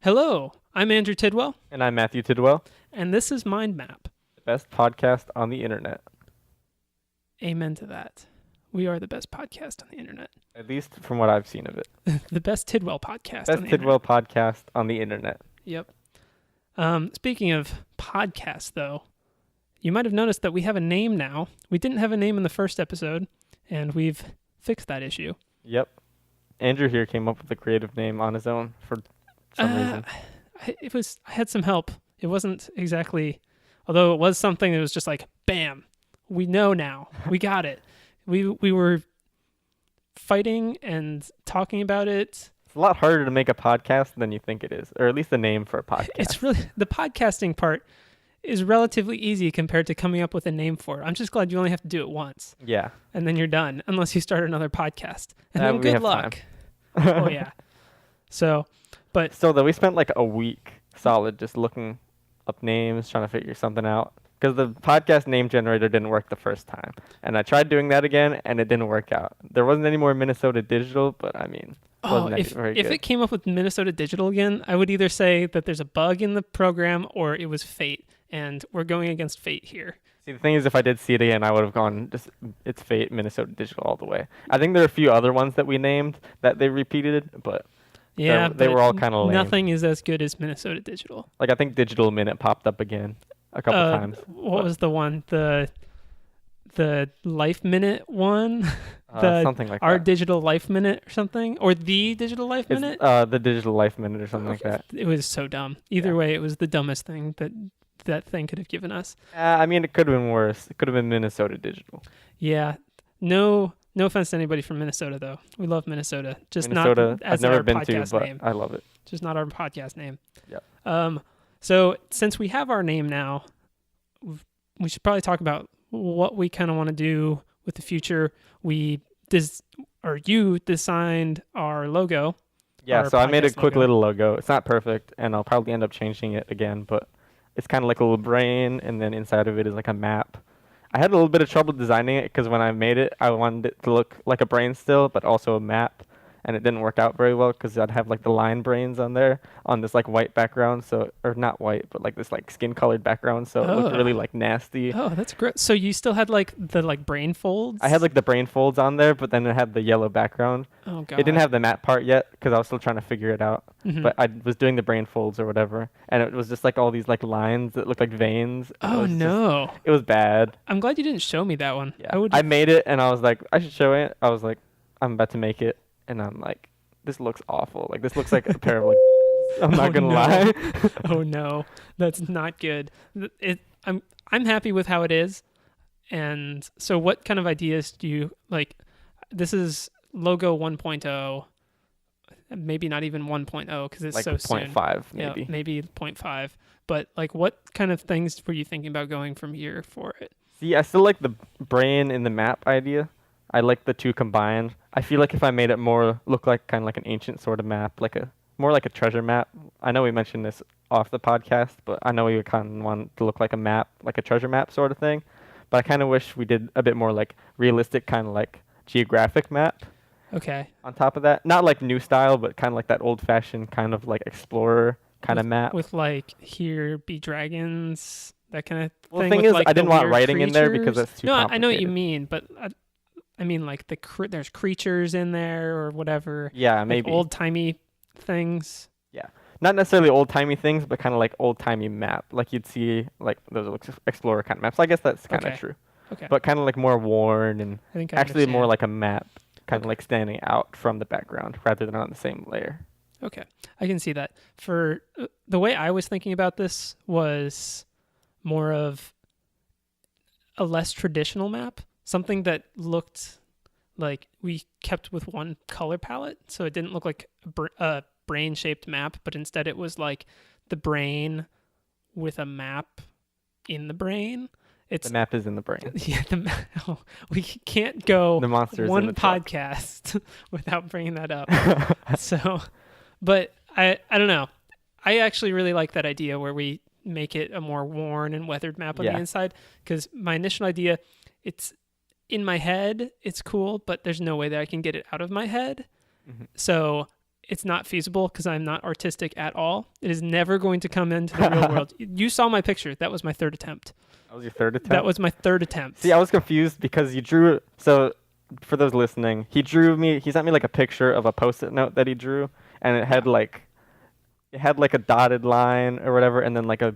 Hello, I'm Andrew Tidwell, And I'm Matthew Tidwell, and this is Mind Map. the best podcast on the internet. Amen to that. We are the best podcast on the internet. At least from what I've seen of it. The best Tidwell podcast on Best the Tidwell internet. podcast on the internet. Yep. Speaking of podcasts, though, you might have noticed that we have a name now. We didn't have a name in the first episode, and we've fixed that issue. Yep. Andrew here came up with a creative name on his own for some reason. I had some help. It wasn't exactly, although it was something that was just like, bam, we know now. We got it. We were fighting and talking about it. It's a lot harder to make a podcast than you think it is, or at least the name for a podcast. It's really, the podcasting part is relatively easy compared to coming up with a name for it. I'm just glad you only have to do it once, Yeah. and then you're done, unless you start another podcast. And then We good have luck. Oh, yeah. So, but Still, though, we spent like a week solid just looking up names, trying to figure something out. Because the podcast name generator didn't work the first time. And I tried doing that again, and it didn't work out. There wasn't any more Minnesota Digital, but I mean, wasn't very if good. it came up with Minnesota Digital again, I would either say that there's a bug in the program or it was fate, and we're going against fate here. See, the thing is, if I did see it again, I would have gone just it's fate Minnesota Digital all the way. I think there are a few other ones that we named that they repeated, but Yeah, they but were all kind of lame. nothing is as good as Minnesota Digital. Like I think Digital Minute popped up again a couple times. What was the one? The Life Minute one? Something like Our that. Digital Life Minute or something? Or the Digital Life It's Minute? the Digital Life Minute or something like that. It was so dumb. Either Yeah. way, it was the dumbest thing that thing could have given us. I mean, it could have been worse. It could have been Minnesota Digital. Yeah. No offense to anybody from Minnesota, though. We love Minnesota. Just Minnesota, not as I've never our been to, podcast but name. I love it. Just not our podcast name. Yep. So since we have our name now, we should probably talk about what we kind of want to do with the future. You designed our logo. Yeah, Our so I made a podcast quick logo. little logo. It's not perfect, and I'll probably end up changing it again, but it's kind of like a little brain, and then inside of it is like a map. I had a little bit of trouble designing it because when I made it, I wanted it to look like a brain still, but also a map, and it didn't work out very well because I'd have like the line brains on there on this like white background, or not white, but like this like skin colored background, so it looked really like nasty. Oh, that's great. So you still had like the brain folds? I had like the brain folds on there, but then it had the yellow background. Oh god. It didn't have the map part yet because I was still trying to figure it out. Mhm. But I was doing the brain folds or whatever, and it was just like all these like lines that looked like veins. and Oh no. It was bad. I'm glad you didn't show me that one. Yeah. I I made it, and I was like, I should show it. I was like, I'm about to make it, and I'm like, this looks awful. Like this looks like a pair of like. I'm not gonna no. lie. Oh no. That's not good. I'm happy with how it is. And so what kind of ideas do you like? This is logo 1.0, maybe not even 1.0 because it's like so soon. 0.5 Yeah, maybe. maybe 0.5. But like, what kind of things were you thinking about going from here for it? See, I still like the brain in the map idea. I like the two combined. I feel like if I made it more look like kind of like an ancient sort of map, more like a treasure map. I know we mentioned this off the podcast, but I know we would kind of want to look like a map, like a treasure map sort of thing. But I kind of wish we did a bit more like realistic, kind of like geographic map Okay. on top of that. Not like new style, but kind of like that old-fashioned kind of like explorer kind of map. With like, here be dragons, that kind of Well, the thing. thing with, is, like, I the didn't want weird writing in there because creatures. that's too No, complicated. I know what you mean, but I mean like there's creatures in there or whatever. Yeah, Like maybe. old-timey things. Not necessarily old-timey things, but kind of like old-timey map. Like you'd see like those explorer kind of maps. I guess that's kind of Okay. true. Okay. But kind of like more worn and I think I actually more understand. like a map, kind of like standing out from the background rather than on the same layer. Okay, I can see that. For the way I was thinking about this was more of a less traditional map, something that looked like we kept with one color palette, so it didn't look like a brain-shaped map, but instead it was like the brain with a map in the brain. It's The map is in the brain. yeah, we can't go The monster is in one the truck. podcast without bringing that up. So, but I don't know. I actually really like that idea where we make it a more worn and weathered map on Yeah. the inside, because my initial idea, it's in my head, it's cool, but there's no way that I can get it out of my head. Mhm. So it's not feasible because I'm not artistic at all. It is never going to come into the real world. You saw my picture. That was my third attempt. That was your third attempt? That was my third attempt. See, I was confused because you drew. So, for those listening, he sent me like a picture of a Post-it note that he drew, and it had like a dotted line or whatever, and then like a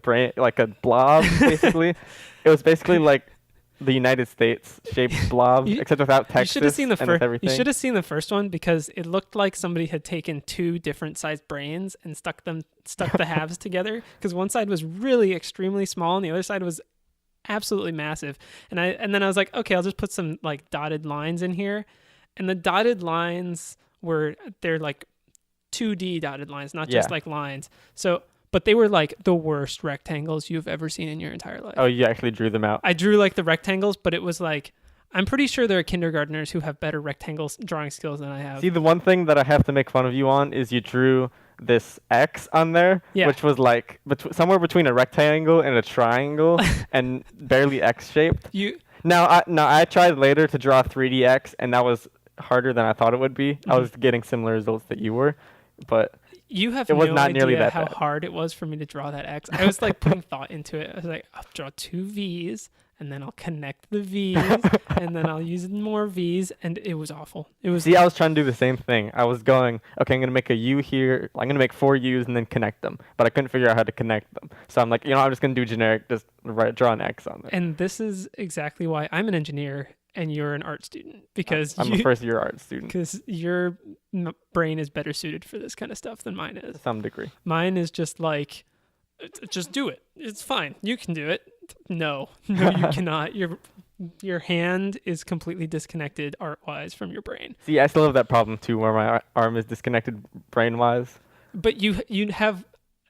blob, basically. It was basically like the United States shaped blob, except without Texas. You should have seen and with everything. You should have seen the first one because it looked like somebody had taken two different sized brains and stuck the halves together. Because one side was really extremely small and the other side was absolutely massive. And then I was like, okay, I'll just put some like dotted lines in here, and the dotted lines they're like 2D dotted lines, not just like lines. So. But they were like the worst rectangles you've ever seen in your entire life. Oh, you actually drew them out. I drew like the rectangles, but it was like, I'm pretty sure there are kindergartners who have better rectangles drawing skills than I have. See, the one thing that I have to make fun of you on is you drew this X on there, which was like somewhere between a rectangle and a triangle and barely X-shaped. I tried later to draw 3D X, and that was harder than I thought it would be. I was getting similar results that you were, but... You have no idea how hard it was for me to draw that X. I was like putting thought into it. I was like, I'll draw 2 V's, and then I'll connect the V's, and then I'll use more V's, and it was awful. I was trying to do the same thing. I was going, okay, I'm going to make a U here. I'm going to make 4 U's and then connect them. But I couldn't figure out how to connect them. So I'm like, I'm just going to do generic, just draw an X on there. And this is exactly why I'm an engineer and you're an art student, because I'm a first-year art student. Because your brain is better suited for this kind of stuff than mine is. To some degree. Mine is just like, just do it. It's fine. You can do it. No, you cannot. Your hand is completely disconnected art-wise from your brain. See, I still have that problem too, where my arm is disconnected brain-wise. But you have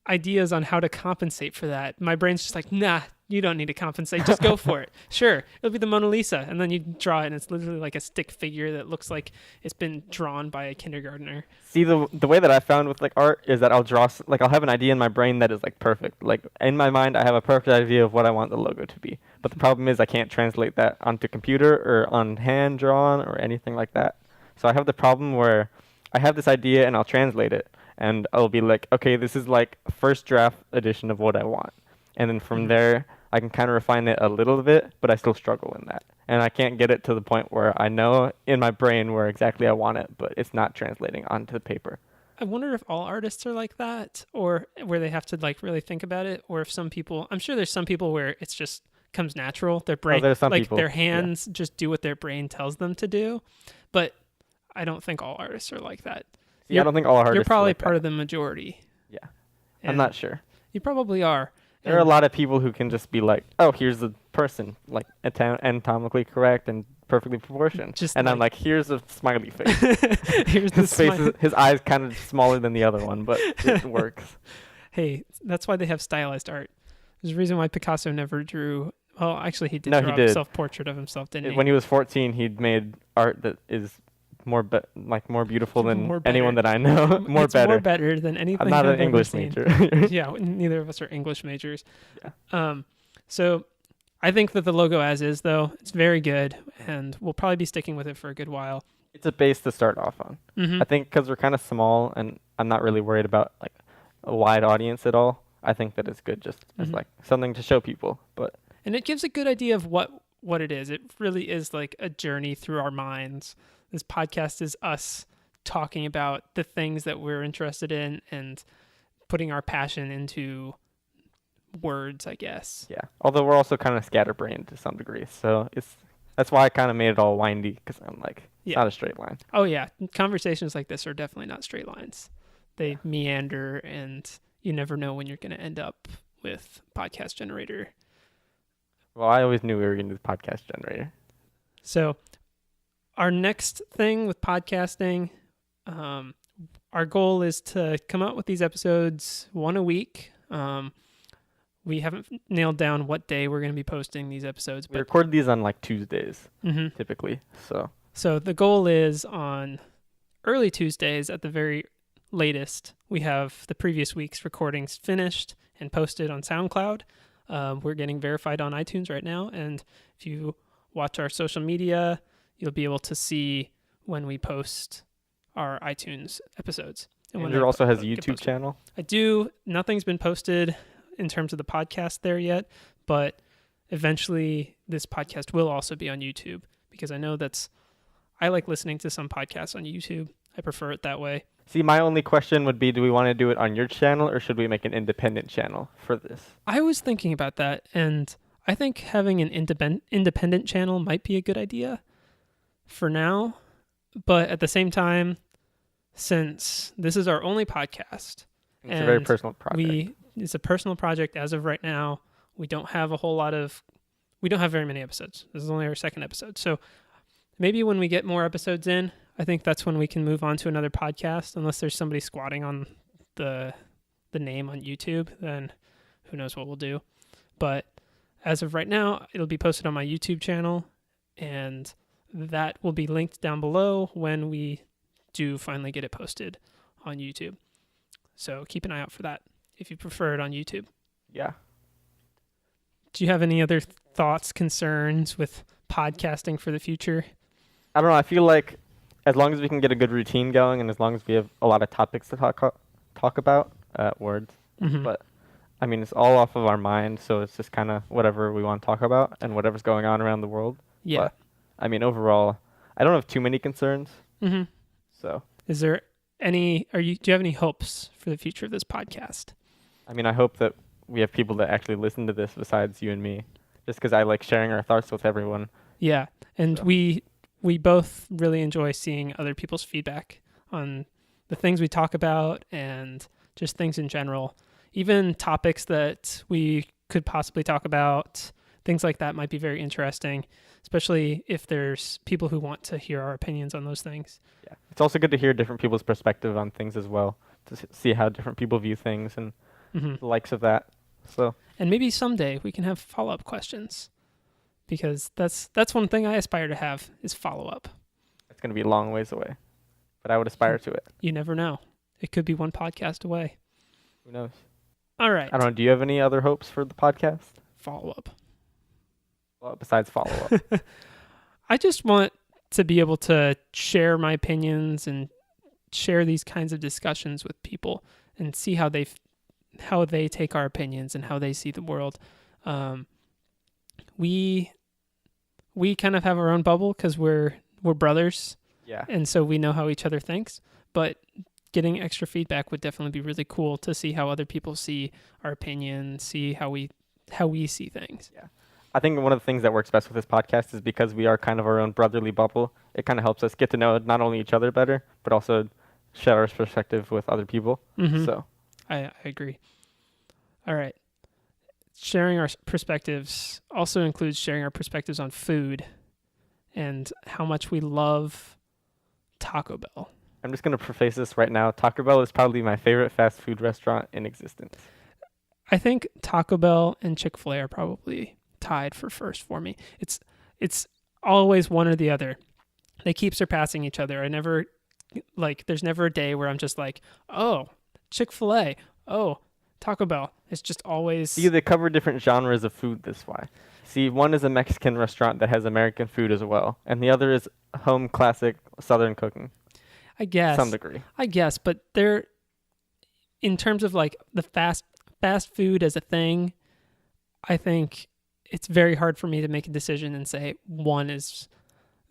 ideas on how to compensate for that. My brain's just like, nah, you don't need to compensate. Just go for it. Sure, it'll be the Mona Lisa. And then you draw it, and it's literally like a stick figure that looks like it's been drawn by a kindergartner. See, the way that I found with like art is that I'll have an idea in my brain that is like perfect. Like in my mind, I have a perfect idea of what I want the logo to be. But the problem is I can't translate that onto computer or on hand drawn or anything like that. So I have the problem where I have this idea and I'll translate it. And I'll be like, okay, this is like a first draft edition of what I want. And then from there, I can kind of refine it a little bit, but I still struggle in that. And I can't get it to the point where I know in my brain where exactly I want it, but it's not translating onto the paper. I wonder if all artists are like that, or where they have to like really think about it, or if some people, I'm sure there's some people where it's just comes natural. Their brain, there's some like people, their hands just do what their brain tells them to do. But I don't think all artists are like that. See, I don't think all artists You're probably like part that. of the majority. Yeah. I'm not sure. You probably are. There are a lot of people who can just be like, oh, here's the person, like anatomically correct and perfectly proportioned. And I'm like, here's a smiley face. Here's the face his eyes kind of smaller than the other one, but it works. Hey, that's why they have stylized art. There's a reason why Picasso never drew. Well, actually, he did draw a self-portrait of himself, didn't he? When he was 14, he'd made art that is more beautiful than anyone that I know. More better than anything. I'm not I've an English major. Yeah, neither of us are English majors. Yeah. So I think that the logo as is, though, it's very good, and we'll probably be sticking with it for a good while. It's a base to start off on. Mm-hmm. I think because we're kind of small, and I'm not really worried about like a wide audience at all. I think that it's good just as like something to show people. And it gives a good idea of what it is. It really is like a journey through our minds. This podcast is us talking about the things that we're interested in and putting our passion into words, I guess. Yeah. Although we're also kind of scatterbrained to some degree. So that's why I kind of made it all windy, because I'm like, it's not a straight line. Oh, yeah. Conversations like this are definitely not straight lines. They meander, and you never know when you're going to end up with Podcast Generator. Well, I always knew we were going to do Podcast Generator. So our next thing with podcasting, our goal is to come out with these episodes 1 a week. We haven't nailed down what day we're going to be posting these episodes. We record these on like Tuesdays, typically. So the goal is on early Tuesdays at the very latest. We have the previous week's recordings finished and posted on SoundCloud. We're getting verified on iTunes right now. And if you watch our social media, you'll be able to see when we post our iTunes episodes. And when Andrew they also has a get YouTube posted. channel. I do. Nothing's been posted in terms of the podcast there yet, but eventually this podcast will also be on YouTube because I know I like listening to some podcasts on YouTube. I prefer it that way. See, my only question would be, do we want to do it on your channel or should we make an independent channel for this? I was thinking about that, and I think having an independent channel might be a good idea for now. But at the same time, since this is our only podcast, It's a very and personal project. it's a personal project as of right now. We don't have very many episodes. This is only our second episode. So maybe when we get more episodes in, I think that's when we can move on to another podcast, unless there's somebody squatting on the name on YouTube, then who knows what we'll do. But as of right now, it'll be posted on my YouTube channel, and that will be linked down below when we do finally get it posted on YouTube. So keep an eye out for that if you prefer it on YouTube. Yeah. Do you have any other thoughts, concerns with podcasting for the future? I don't know. I feel like as long as we can get a good routine going and as long as we have a lot of topics to talk about, words, Mm-hmm. but I mean, it's all off of our mind, so it's just kind of whatever we want to talk about and whatever's going on around the world. Yeah. But, I mean, overall, I don't have too many concerns, Mm-hmm. so Is there do you have any hopes for the future of this podcast? I mean, I hope that we have people that actually listen to this besides you and me, just because I like sharing our thoughts with everyone. Yeah. And So. we both really enjoy seeing other people's feedback on the things we talk about and just things in general. Even topics that we could possibly talk about, things like that might be very interesting, especially if there's people who want to hear our opinions on those things. Yeah, it's also good to hear different people's perspective on things as well, to see how different people view things and Mm-hmm. the likes of that. So And maybe someday we can have follow-up questions, because that's one thing I aspire to have is follow-up. it's going to be a long ways away, but I would aspire to it. You never know. It could be one podcast away. Who knows? All right. I don't know. Do you have any other hopes for the podcast? Follow-up. Well, besides follow up. I just want to be able to share my opinions and share these kinds of discussions with people and see how they take our opinions and how they see the world. We kind of have our own bubble because we're brothers, Yeah. and so we know how each other thinks. But getting extra feedback would definitely be really cool to see how other people see our opinions, see how we see things. I think one of the things that works best with this podcast is because we are kind of our own brotherly bubble. It kind of helps us get to know not only each other better, but also share our perspective with other people. Mm-hmm. So I agree. All right. Sharing our perspectives also includes sharing our perspectives on food and how much we love Taco Bell. I'm just going to preface this right now. Taco Bell is probably my favorite fast food restaurant in existence. I think Taco Bell and Chick-fil-A are probably tied for first for me. It's always one or the other. They keep surpassing each other. There's never a day where I'm just like, oh, Chick-fil-A, oh, Taco Bell. It's just always... See, they cover different genres of food this way. See, one is a Mexican restaurant that has American food as well, and the other is home classic Southern cooking I guess. to some degree. I guess, but they're... In terms of like the fast food as a thing, I think it's very hard for me to make a decision and say one is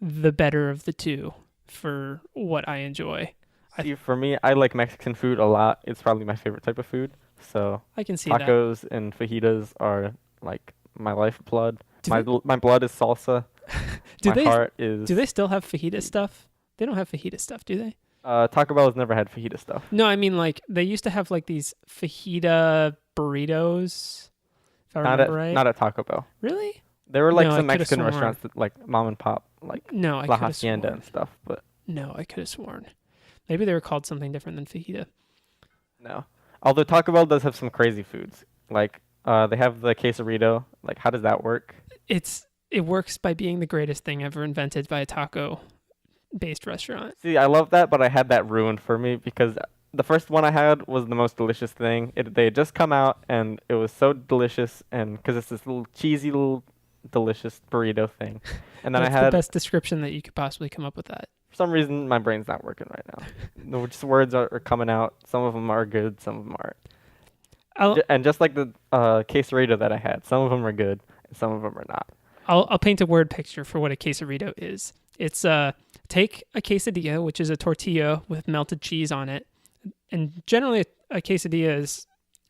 the better of the two for what I enjoy. See, for me, I like Mexican food a lot. It's probably my favorite type of food. So I can see that. tacos and fajitas are like my lifeblood. Do My blood is salsa. Do My heart is. Do they still have fajita stuff? They don't have fajita stuff, do they? Taco Bell has never had fajita stuff. No, I mean like they used to have like these fajita burritos. If I remember right. Not at Taco Bell. Really? There were like No, I some coulda Mexican sworn. restaurants that like mom and pop, like No, I La could have Hacienda sworn. and stuff, but No, I could have sworn. Maybe they were called something different than fajita. no. Although Taco Bell does have some crazy foods. Like they have the quesarito. Like how does that work? It works by being the greatest thing ever invented by a taco-based restaurant. See, I love that, but I had that ruined for me because the first one I had was the most delicious thing. They had just come out, and it was so delicious, and because it's this little cheesy, little delicious burrito thing. And then That's I had the best description that you could possibly come up with that. For some reason, my brain's not working right now. No, just words are coming out. Some of them are good, some of them aren't. I'll And just like the quesarito that I had, some of them are good and some of them are not. I'll paint a word picture for what a quesarito is. It's take a quesadilla, which is a tortilla with melted cheese on it, and generally a quesadilla is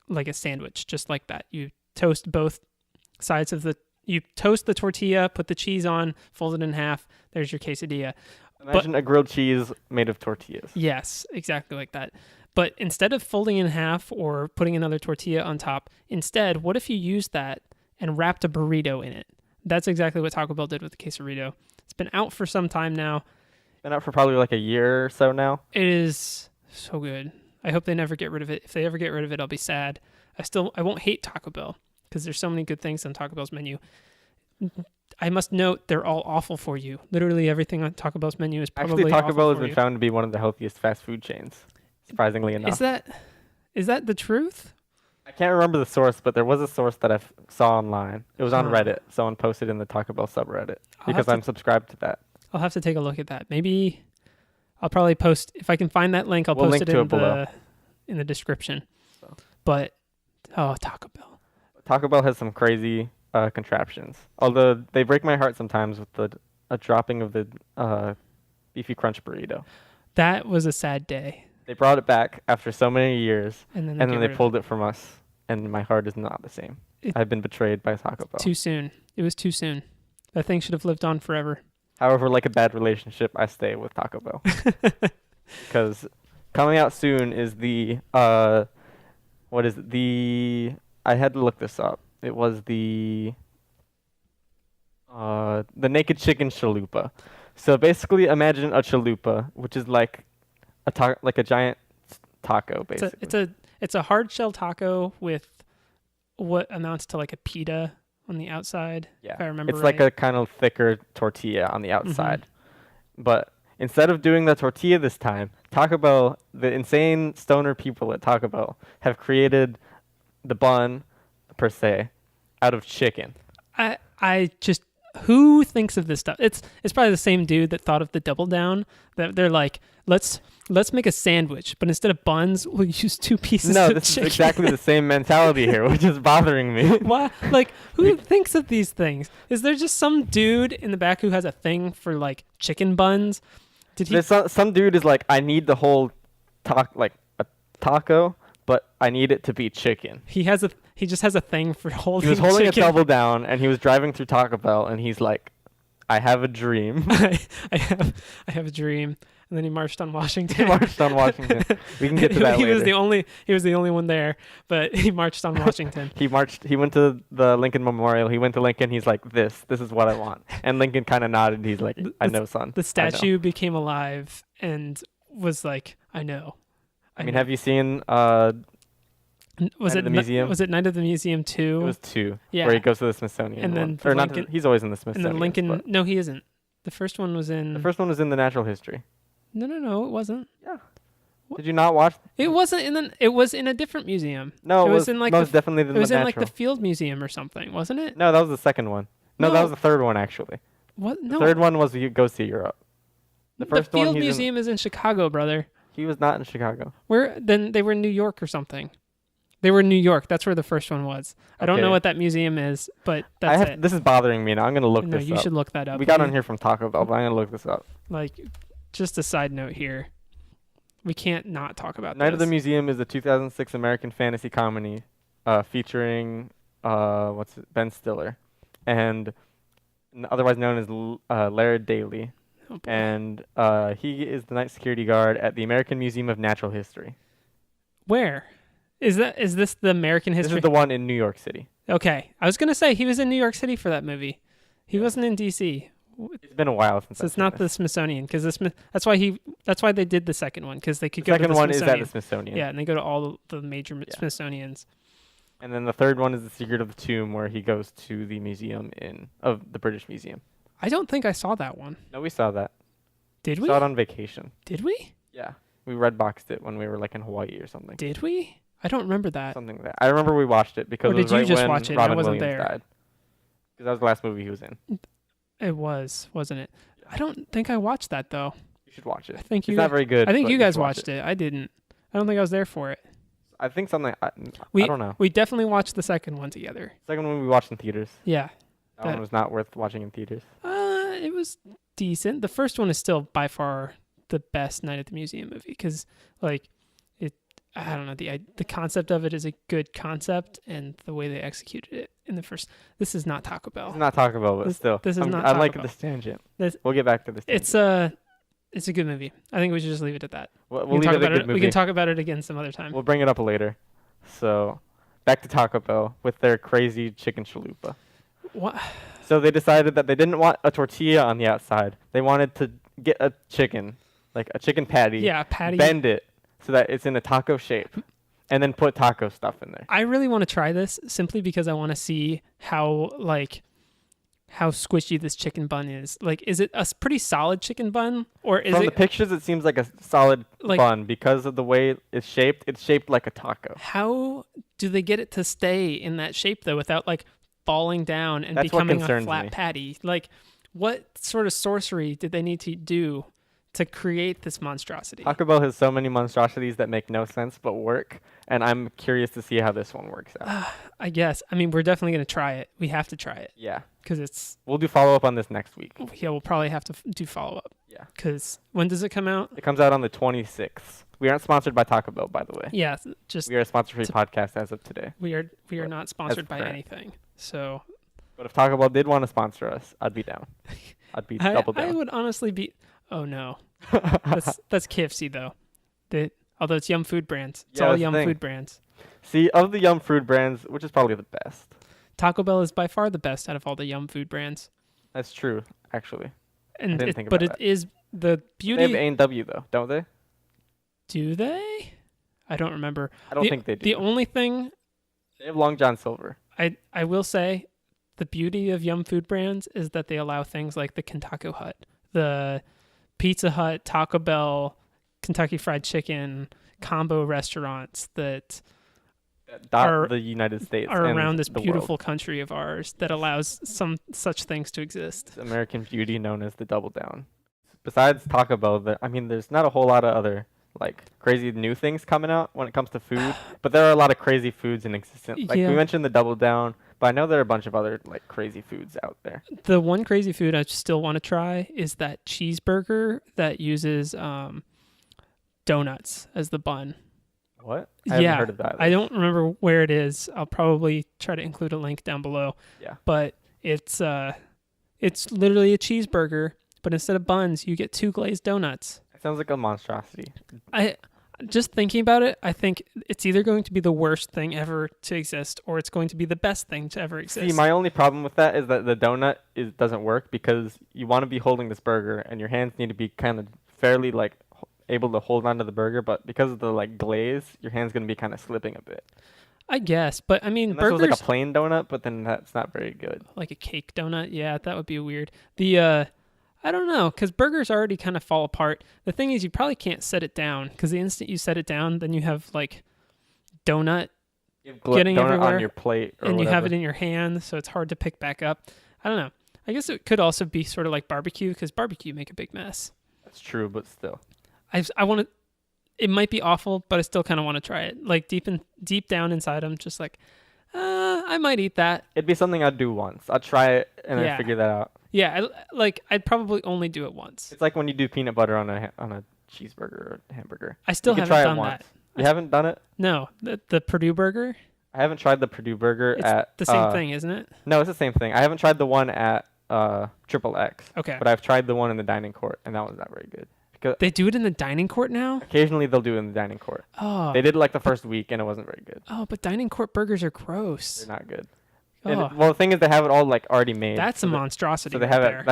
like a sandwich, just like that. You toast both sides of you toast the tortilla, put the cheese on, fold it in half. There's your quesadilla. Imagine a grilled cheese made of tortillas. Yes, exactly like that. But instead of folding in half or putting another tortilla on top, instead, what if you used that and wrapped a burrito in it? That's exactly what Taco Bell did with the quesarito. It's been out for some time now. Been out for probably like a year or so now. It is so good. I hope they never get rid of it. If they ever get rid of it, I'll be sad. I won't hate Taco Bell because there's so many good things on Taco Bell's menu. I must note they're all awful for you. Literally everything on Taco Bell's menu is probably Actually, Taco awful Bell has for been you. found to be one of the healthiest fast food chains, surprisingly enough. Is that the truth? I can't remember the source, but there was a source that I saw online. It was on Huh. Reddit. Someone posted in the Taco Bell subreddit because have I'm subscribed to that. I'll have to take a look at that. Maybe I'll probably post if I can find that link. I'll We'll post link it to in it below. in the description. So. But Taco Bell. Taco Bell has some crazy contraptions. Although they break my heart sometimes with a dropping of the beefy crunch burrito. That was a sad day. They brought it back after so many years, And then and then get they rid of pulled it from us, and my heart is not the same. I've been betrayed by Taco Bell. too soon. It was too soon. That thing should have lived on forever. However, like a bad relationship, I stay with Taco Bell. Because coming out soon is what is it? I had to look this up. It was the naked chicken chalupa. So basically, imagine a chalupa, which is like a giant taco, basically. It's a hard shell taco with what amounts to like a pita on the outside. Yeah, if I remember it's right. like a kind of thicker tortilla on the outside. But instead of doing the tortilla this time, Taco Bell, the insane stoner people at Taco Bell, have created the bun, per se, out of chicken. I just who thinks of this stuff? It's probably the same dude that thought of the double down. That they're like, let's make a sandwich, but instead of buns, we'll use two pieces No, of this chicken. is exactly the same mentality here, which is bothering me. Why? Like, who thinks of these things? Is there just some dude in the back who has a thing for like chicken buns? Did he? There's some dude is like, I need the whole a taco, but I need it to be chicken. He just has a thing for holding. He was holding chicken. a double down, and he was driving through Taco Bell, and he's like, I have a dream. I have a dream, and then he marched on Washington. He marched on Washington. We can get to that he later. was the only one there, but he marched on Washington. He went to the Lincoln Memorial. He went to Lincoln. He's like, this is what I want. And Lincoln kind of nodded. He's like, I know, son. The I know." statue became alive and was like, I know. I mean, have you seen Was Night it of the Museum? Was it Night of the Museum 2? It was 2, Yeah. where he goes to the Smithsonian. And then one. the Or not, Lincoln- he's always in the and Smithsonian. then Lincoln. No, he isn't. The first one was in. The first one was in the Natural History. No, it wasn't. Yeah. What? Did you not watch? It wasn't in the. It was in a different museum. No, It it was was in, like, most the- definitely It was the in Natural. like the Field Museum or something, wasn't it? No, that was the second one. No, that No. was the third one actually. What? The No. third one was goes to Europe. The first Field one Museum is in Chicago, brother. he was not in Chicago. Then they were in New York or something. They were in New York. That's where the first one was. I don't know Okay. what that museum is, but that's it. This is bothering me now. I'm gonna look No, this you up. should look that up. We got on here from Taco Bell, but I'm gonna look this up. Like, just a side note here. We can't not talk about Night of the this. Museum is a 2006 American fantasy comedy featuring Ben Stiller, and otherwise known as Laird Daley, Oh, boy. and he is the night security guard at the American Museum of Natural History. Where? Is this the American This history? is the one in New York City. Okay. I was going to say he was in New York City for that movie. He wasn't in DC. It's been a while since. So I've it's seen not the this. Smithsonian cuz that's why they did the second one cuz they could The go to second the one is at Smithsonian. the Smithsonian. Yeah, and they go to all the major Yeah. Smithsonians. And then the third one is the Secret of the Tomb, where he goes to the museum of the British Museum. I don't think I saw that one. No, we saw that. Did We we? saw it on vacation. Did we? Yeah, we redboxed it when we were like in Hawaii or something. Did we? I don't remember that. Something like that. I remember we watched it because Or it was did you right just when watch it and I Robin wasn't Williams there? died. Because that was the last movie he was in. It was, wasn't it? I don't think I watched that though. You You should watch it. I think It's not very good. I think but you should guys watch watched it. I didn't. I don't think I was there for it. I think something. I We don't know. we definitely watched the second one together. Second one we watched in theaters. Yeah. That one was not worth watching in theaters. It was decent. The first one is still by far the best Night at the Museum movie because, like, I don't know, the concept of it is a good concept, and the way they executed it in the first. This is not Taco Bell. It's not Taco Bell, but still. This is not I Taco like Bell. this tangent. This- We'll get back to this. Tangent. It's a good movie. I think we should just leave it at that. We'll We can leave talk it a about good it. movie. We can talk about it again some other time. We'll bring it up later. So, back to Taco Bell with their crazy chicken chalupa. What? So they decided that they didn't want a tortilla on the outside. They wanted to get a chicken, like a chicken patty. Yeah, patty. Bend it so that it's in a taco shape, and then put taco stuff in there. I really want to try this simply because I want to see how squishy this chicken bun is. Like, is it a pretty solid chicken bun, or is From it the pictures, it seems like a solid like bun because of the way it's shaped. It's shaped like a taco. how do they get it to stay in that shape though, without like falling down and That's what becoming a concerns flat me. patty? Like, what sort of sorcery did they need to do to create this monstrosity? Taco Bell has so many monstrosities that make no sense but work, and I'm curious to see how this one works out. I guess. I mean, we're definitely gonna try it. We have to try it Yeah, because it's. we'll do follow up on this next week. Yeah, we'll probably have to do follow up. Yeah. Because when does it come out? It comes out on the 26th. We aren't sponsored by Taco Bell, by the way. Yeah, just We are a sponsor-free podcast as of today. we are not sponsored by current. anything. So But if Taco Bell did want to sponsor us, I'd be down. I'd be double I down. would honestly be. Oh no, that's KFC though. Although it's Yum Food Brands, it's Yeah, all that's the Yum thing. Food Brands. See, of the Yum Food brands, which is probably the best. Taco Bell is by far the best out of all the Yum Food Brands. That's true, actually. And didn't think but about it is the They beauty. have A&W, though, don't they? Do they? I don't remember. I don't think they do. The only thing They have Long John Silver. I will say, the beauty of Yum Food Brands is that they allow things like the Kentucky Hut, the Pizza Hut, Taco Bell, Kentucky Fried Chicken combo restaurants that Dot the United States are and around this the beautiful world. country of ours that allows some such things to exist. It's American beauty known as the Double Down. Besides Taco Bell, there's not a whole lot of other like crazy new things coming out when it comes to food, but there are a lot of crazy foods in existence. Like Yeah. we mentioned the Double Down, but I know there are a bunch of other like crazy foods out there. The one crazy food I still want to try is that cheeseburger that uses donuts as the bun. What? I haven't heard of that. I don't remember where it is. I'll probably try to include a link down below. Yeah. But it's literally a cheeseburger, but instead of buns, you get 2 glazed donuts. It sounds like a monstrosity. I just thinking about it, I think it's either going to be the worst thing ever to exist, or it's going to be the best thing to ever exist. See, my only problem with that is that the donut doesn't work because you want to be holding this burger and your hands need to be kind of fairly like able to hold onto the burger, but because of the like glaze, your hand's gonna be kind of slipping a bit. I guess, but I mean, Unless it burgers was like a plain donut, but then that's not very good. like a cake donut, yeah, that would be weird. I don't know, because burgers already kind of fall apart. The thing is, you probably can't set it down, because the instant you set it down, then you have like donut, You have Getting donut everywhere, on your plate, or and you have it whatever. in your hand, so it's hard to pick back up. I don't know. I guess it could also be sort of like barbecue, because barbecue make a big mess. That's true, but still. I want to. It might be awful, but I still kind of want to try it. Like deep down inside, I'm just like, I might eat that. It'd be something I'd do once. I'd try it and Yeah. then figure that out. Yeah, I'd probably only do it once. It's like when you do peanut butter on a cheeseburger or hamburger. I still you can haven't try done it once. that. You haven't done it? No, the Purdue burger. I haven't tried the Purdue burger It's at the same thing, isn't it? No, it's the same thing. I haven't tried the one at Triple X, Okay. but I've tried the one in the dining court, and that one's not very good. Because They do it in the dining court now? occasionally they'll do it in the dining court. Oh. They did it like the first week, and it wasn't very good. Oh, but dining court burgers are gross. They're not good. Oh, And well, the thing is, they have it all like already made. that's so a that- monstrosity So they right have there. it.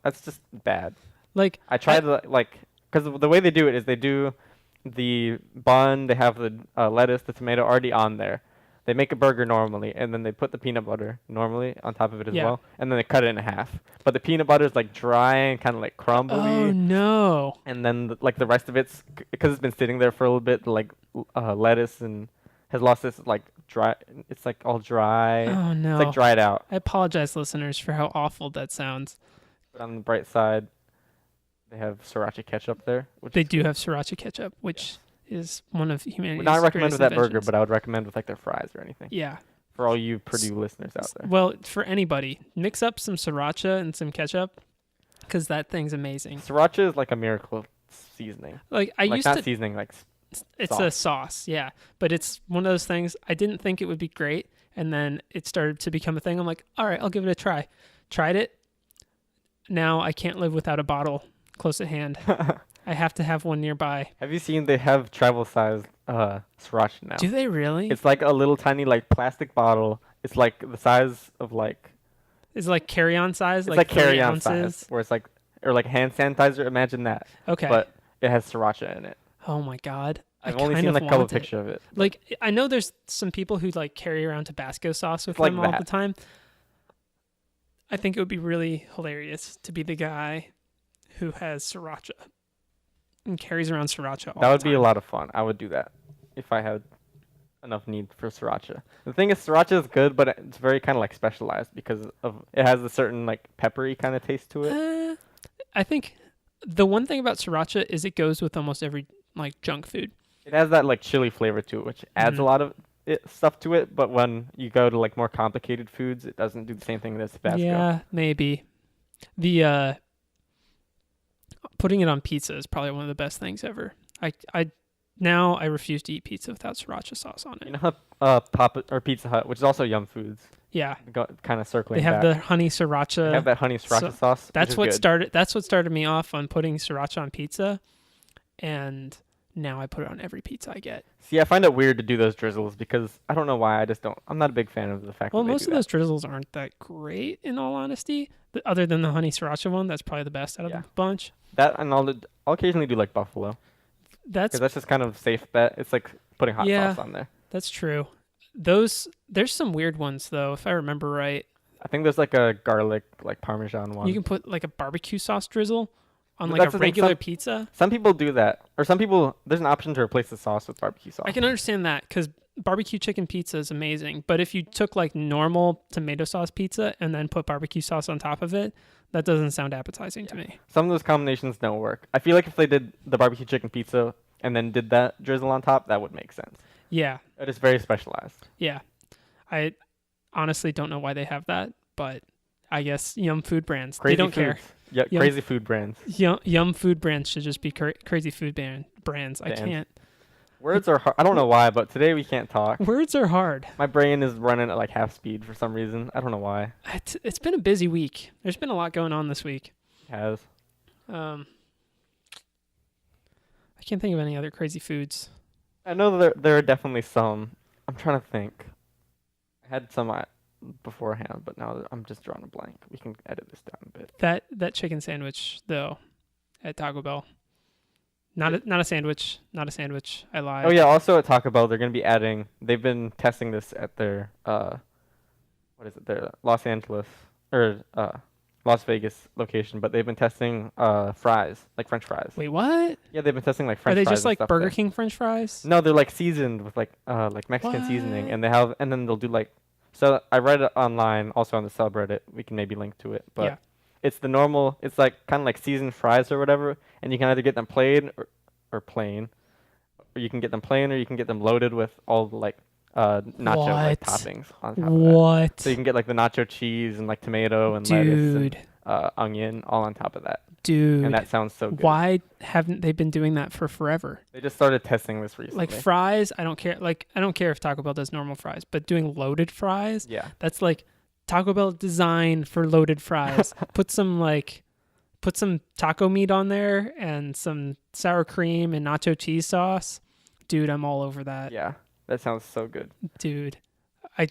That's just bad. Like, I tried because the way they do it is they do the bun, they have the lettuce, the tomato already on there. They make a burger normally, and then they put the peanut butter normally on top of it as Yeah. well, and then they cut it in half. But the peanut butter is like dry and kind of like crumbly, oh no. and then like the rest of it's because it's been sitting there for a little bit, like lettuce and has lost this like dry. It's like all dry. Oh no. It's like dried out. I apologize, listeners, for how awful that sounds. But on the bright side, They have sriracha ketchup there, which They is do good. have sriracha ketchup, which is one of humanity's Would not recommend greatest with that burger, inventions. but I would recommend with like their fries or anything. Yeah. For all you Purdue listeners out there. Well, for anybody, mix up some sriracha and some ketchup, because that thing's amazing. Sriracha is like a miracle seasoning. Like I like used not to, seasoning, like it's a sauce, yeah. But it's one of those things I didn't think it would be great, and then it started to become a thing. I'm like, all right, I'll give it a try. Tried it. Now I can't live without a bottle close at hand. I have to have one nearby. Have you seen they have travel size sriracha now? Do they really? It's like a little tiny like plastic bottle. It's like the size of like Is it like carry-on size? it's like 3 carry-on ounces? size, where it's like or like hand sanitizer. Imagine that, Okay. but it has sriracha in it. Oh my god. I've I only kind seen of like a couple want it. pictures of it. Like I know there's some people who like carry around Tabasco sauce with It's like them all that. the time. I think it would be really hilarious to be the guy who has sriracha and carries around sriracha all That the would be a time. lot of fun. I would do that if I had enough need for sriracha. The thing is, sriracha is good, but it's very kind of like specialized because of it has a certain like peppery kind of taste to it. I think the one thing about sriracha is it goes with almost every like junk food. It has that like chili flavor to it, which adds a Mhm. lot of stuff to it. But when you go to like more complicated foods, it doesn't do the same thing as Tabasco. Yeah, maybe. The putting it on pizza is probably one of the best things ever. I now I refuse to eat pizza without sriracha sauce on it. You know how Papa or Pizza Hut, which is also Yum Foods, Yeah, kind of circling they have back. the honey sriracha. They have that honey sriracha sauce. which That's is what good. started. That's what started me off on putting sriracha on pizza, and now I put it on every pizza I get. See, I find it weird to do those drizzles because I don't know why. I just don't. I'm not a big fan of the fact Well, that they most do of those drizzles aren't that great, in all honesty. Other than the honey sriracha one, that's probably the best out of Yeah. the bunch. that. And I'll occasionally do like buffalo That's because that's just kind of safe bet. It's like putting hot Yeah. sauce on there. that's true. There's some weird ones though, if I remember right. I think there's like a garlic like Parmesan one. You can put like a barbecue sauce drizzle on But like that's a the thing, regular some- pizza. Some people do that, or some people there's an option to replace the sauce with barbecue sauce. I can understand that because barbecue chicken pizza is amazing. But if you took like normal tomato sauce pizza and then put barbecue sauce on top of it, that doesn't sound appetizing to me. Some of those combinations don't work. I feel like if they did the barbecue chicken pizza and then did that drizzle on top, that would make sense. Yeah, It is very specialized. yeah. I honestly don't know why they have that, but I guess Yum Food Brands, Crazy they don't care. foods. Yeah, Yum- crazy food brands. Yum Food Brands should just be crazy food brands. I Brands. can't. Words are hard. I don't know why, but today we can't talk. Words are hard. My brain is running at like half speed for some reason. I don't know why. It's been a busy week. There's been a lot going on this week. It has. I can't think of any other crazy foods. I know there are definitely some. I'm trying to think. I had some beforehand, but now I'm just drawing a blank. We can edit this down a bit. That chicken sandwich though, at Taco Bell. Not a sandwich. Not a sandwich. I lied. Oh yeah, also at Taco Bell they're gonna be adding. They've been testing this at their what is it? Their Los Angeles or Las Vegas location, but they've been testing fries, like French fries. Wait, what? Yeah, they've been testing like French Are they fries just and like stuff Burger there. King French fries? No, they're like seasoned with like Mexican seasoning, What? and then they'll do like. So I read it online, also on the subreddit. We can maybe link to it, but Yeah. it's the normal. It's like kind of like seasoned fries or whatever, and you can either get them plain or plain, or you can get them plain or you can get them loaded with all the like nacho like What? toppings on top of that. What? So you can get like the nacho cheese and like tomato and lettuce Dude, and onion all on top of that, dude. and that sounds so good. Why haven't they been doing that for forever? They just started testing this recently. Like fries, I don't care. Like I don't care if Taco Bell does normal fries, but doing loaded fries, Yeah. that's like Taco Bell designed for loaded fries. Put some taco meat on there and some sour cream and nacho cheese sauce. Dude, I'm all over that. Yeah. That sounds so good. Dude, I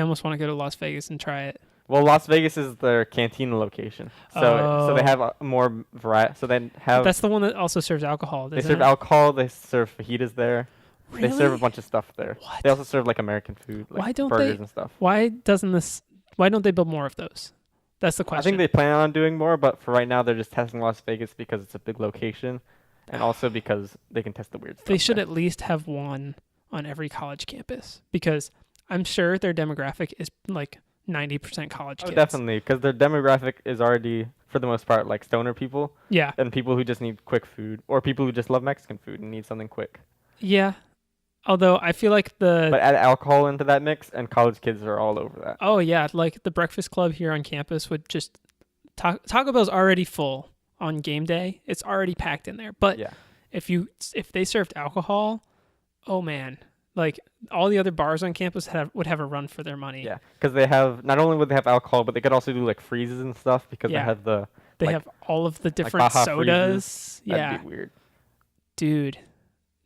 almost want to go to Las Vegas and try it. Well, Las Vegas is their cantina location, so they Oh. have more variety. So they have That's the one that also serves alcohol. they Doesn't serve it? alcohol. They serve fajitas there. Really? They serve a bunch of stuff there. What? They also serve like American food, like Why don't burgers they- and stuff. Why don't they build more of those? That's the I question. think they plan on doing more, but for right now they're just testing Las Vegas because it's a big location, and also because they can test the weird stuff. They should there. at least have one on every college campus because I'm sure their demographic is like 90% college Oh, kids. definitely, because their demographic is already for the most part, like stoner people Yeah. and people who just need quick food, or people who just love Mexican food and need something quick. Yeah. Although I feel like But add alcohol into that mix, and college kids are all over that. oh yeah, like the Breakfast Club here on campus would just Taco Bell's already full on game day. It's already packed in there. But Yeah. if they served alcohol, oh man, like all the other bars on campus would have a run for their money. Yeah, because they have, not only would they have alcohol, but they could also do like freezes and stuff because Yeah. they have the They like- have all of the different Baja sodas. That'd Yeah, be weird. dude,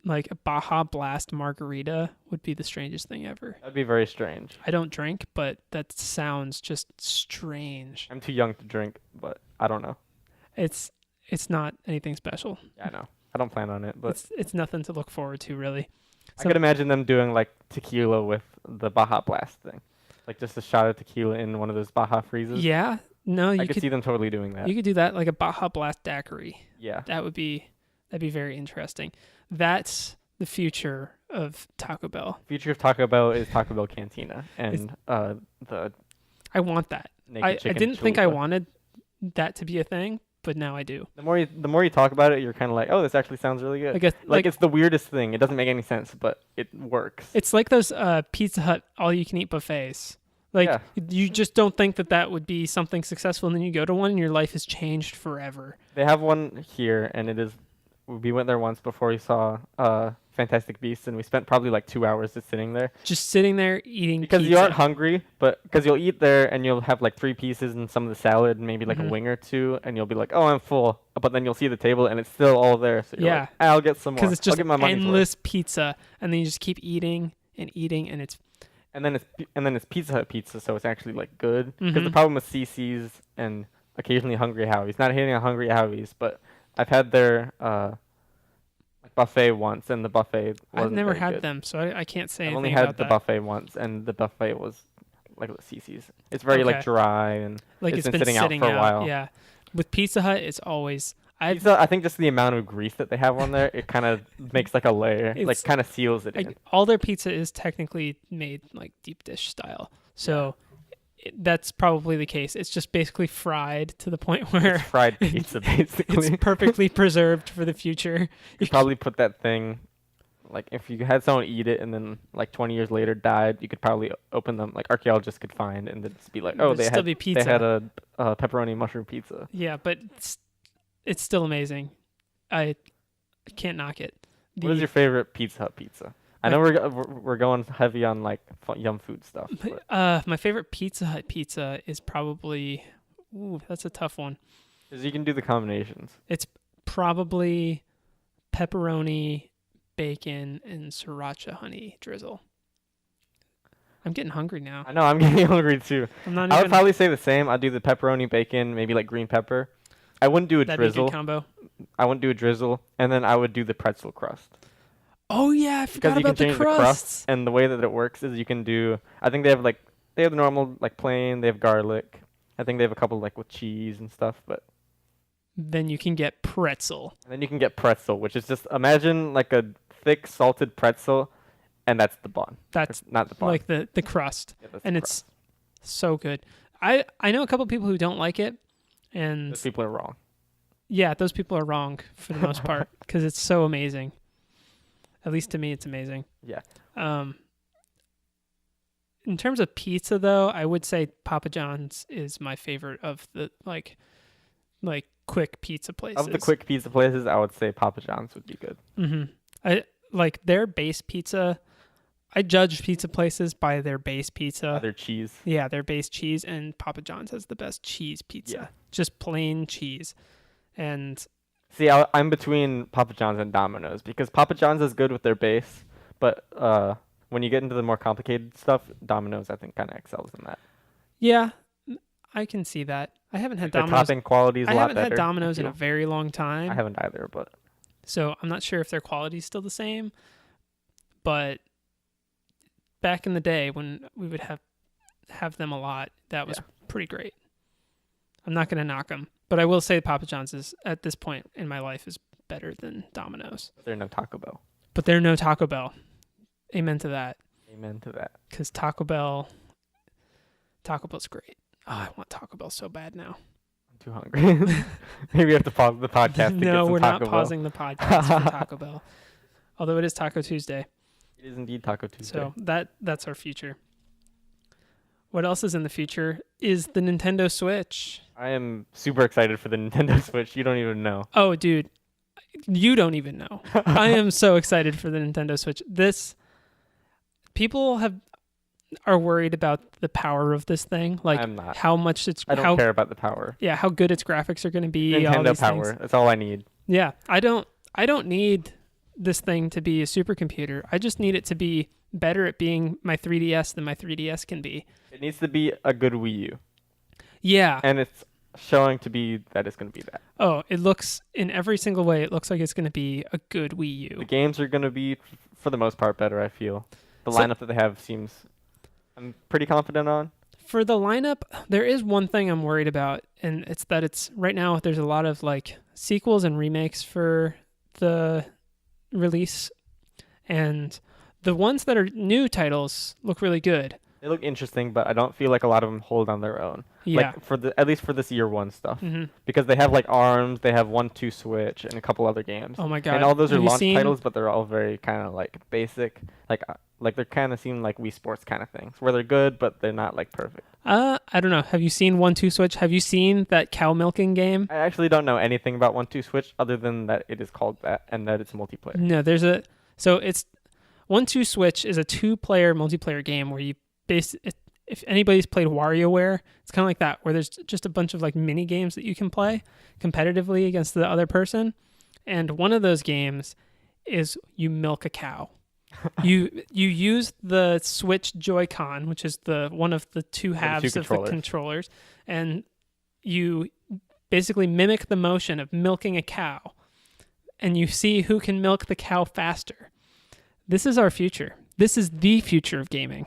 like a Baja Blast margarita would be the strangest thing ever. That'd be very strange. I don't drink, but that sounds just strange. I'm too young to drink, but I don't know. It's not anything special. Yeah, I know. I don't plan on it, but It's nothing to look forward to, really. I could imagine them doing like tequila with the Baja Blast thing, like just a shot of tequila in one of those Baja freezes. Yeah, no, I you could could see them totally doing that. you could do that like a Baja Blast daiquiri. Yeah, That'd be very interesting. That's the future of Taco Bell. future of Taco Bell is Taco Bell Cantina and the I want that. naked I chicken. didn't think I chalupa. wanted that to be a thing, but now I do. The more you talk about it, you're kind of like, oh, this actually sounds really good. Like It's the weirdest thing. It doesn't make any sense, but it works. it's like those Pizza Hut all-you-can-eat buffets. Like Yeah. you just don't think that would be something successful, and then you go to one, and your life has changed forever. They have one here, and it is. We went there once before we saw Fantastic Beasts, and we spent probably like 2 hours just sitting there Just sitting there eating because pizza. you aren't hungry, but because you'll eat there and you'll have like 3 pieces and some of the salad, and maybe like Mhm. a wing or two, and you'll be like, oh, I'm full. But then you'll see the table, and it's still all there. So you're Yeah. like, I'll get some more. Because it's I'll just get my money's worth. endless pizza, and then you just keep eating and eating, and it's And then it's Pizza Hut pizza, so it's actually like good. Because the Mhm. problem with CC's and occasionally Hungry Howie's, not hating on Hungry Howie's, but I've had their buffet once, and the buffet wasn't I've never very had good. them, so I can't say I've anything only had about the that. buffet once, and the buffet was like the CC's. It's very Okay. like dry, and Like it's it's been sitting out for a while. Yeah, with Pizza Hut, it's always I think just the amount of grease that they have on there, it kind of makes like a layer, like It's- kind of seals it in. all their pizza is technically made like deep dish style, so that's probably the case. It's just basically fried to the point where It's fried pizza, basically. it's perfectly preserved for the future. You probably put that thing, like if you had someone eat it and then like 20 years later died, you could probably open them, like archaeologists could find, and then just be like, oh, It'd still be pizza. they had a pepperoni mushroom pizza. Yeah, but it's still amazing. I can't knock it. What is your favorite Pizza Hut pizza? I know we're going heavy on like yum food stuff. But My favorite Pizza Hut pizza is probably that's a tough one. 'cause you can do the combinations. It's probably pepperoni, bacon, and sriracha honey drizzle. I'm getting hungry now. I know, I'm getting hungry too. I'm not I would even. probably say the same. I'd do the pepperoni, bacon, maybe like green pepper. I wouldn't do a That'd be a drizzle. good combo. I wouldn't do a drizzle, and then I would do the pretzel crust. Oh yeah, I Because forgot you can about the change the crust, crusts. and the way that it works is you can do. I think they have the normal like plain. They have garlic. I think they have a couple like with cheese and stuff, but Then you can get pretzel. and then you can get pretzel, which is just imagine like a thick salted pretzel, and that's the bun. That's Not the bun. like the crust, Yeah, that's and the it's so good. I know a couple people who don't like it, and crust. Those people are wrong. yeah, those people are wrong for the most part because it's so amazing. At least to me, it's amazing. Yeah. In terms of pizza, though, I would say Papa John's is my favorite of the like quick pizza places. Of the quick pizza places, I would say Papa John's would be good. Mm-hmm. I like their base pizza. I judge pizza places by their base pizza. Other cheese. Yeah, their base cheese, and Papa John's has the best cheese pizza. Yeah. Just plain cheese. And See, I'm between Papa John's and Domino's because Papa John's is good with their base, but when you get into the more complicated stuff, Domino's I think kind of excels in that. yeah, I can see that. I haven't had Their Domino's. topping quality is a I lot haven't better. had Domino's I in a feel. very long time. I haven't either, but So I'm not sure if their quality is still the same. But back in the day when we would have them a lot, that was pretty great. I'm not going to knock them, but I will say Papa John's is at this point in my life is better than Domino's. there's no Taco Bell. But they're no Taco Bell. Amen to that. Amen to that. Because Taco Bell's great. Oh, I want Taco Bell so bad now. too hungry. Maybe we have to pause the podcast to get No, some we're Taco not Bell. pausing the podcast for Taco Bell. Although it is Taco Tuesday. It is indeed Taco Tuesday. So that's our future. What else is in the future is the Nintendo Switch. I am super excited for the Nintendo Switch. You don't even know. Oh, dude, you don't even know. I am so excited for the Nintendo Switch. People are worried about the power of this thing, like I'm not. how much I don't care about the power. Yeah, how good its graphics are going to be. all Nintendo these power. things. That's all I need. Yeah, I don't need this thing to be a supercomputer. I just need it to be better at being my 3DS than my 3DS can be. It needs to be a good Wii U. Yeah. And it's showing to be that it's going to be that. Oh, it looks in every single way. It looks like it's going to be a good Wii The U. games are going to be, for the most part, better, I feel. The So- lineup that they have seems, I'm pretty confident on. For the lineup, there is one thing I'm worried about, and it's that it's right now there's a lot of like sequels and remakes for the release, and the ones that are new titles look really good. They look interesting, but I don't feel like a lot of them hold on their own. Yeah. Like at least for this year one stuff. hmm Because they have like ARMS, they have 1-2 Switch, and a couple other games. Oh my god. And all those are Have you launch seen- titles, but they're all very kind of like basic. Like they're kind of seem like Wii Sports kind of things, where they're good, but they're not like perfect. I don't know. Have you seen 1-2 Switch? Have you seen that cow milking game? I actually don't know anything about 1-2 Switch other than that it is called that and that it's multiplayer. No, it's 1-2 Switch is a 2-player multiplayer game where you if anybody's played WarioWare, it's kind of like that, where there's just a bunch of like mini games that you can play competitively against the other person. And one of those games is you milk a cow. you use the Switch Joy-Con, which is the one of the two halves of the controllers, and you basically mimic the motion of milking a cow, and you see who can milk the cow faster. This is our future. This is the future of gaming.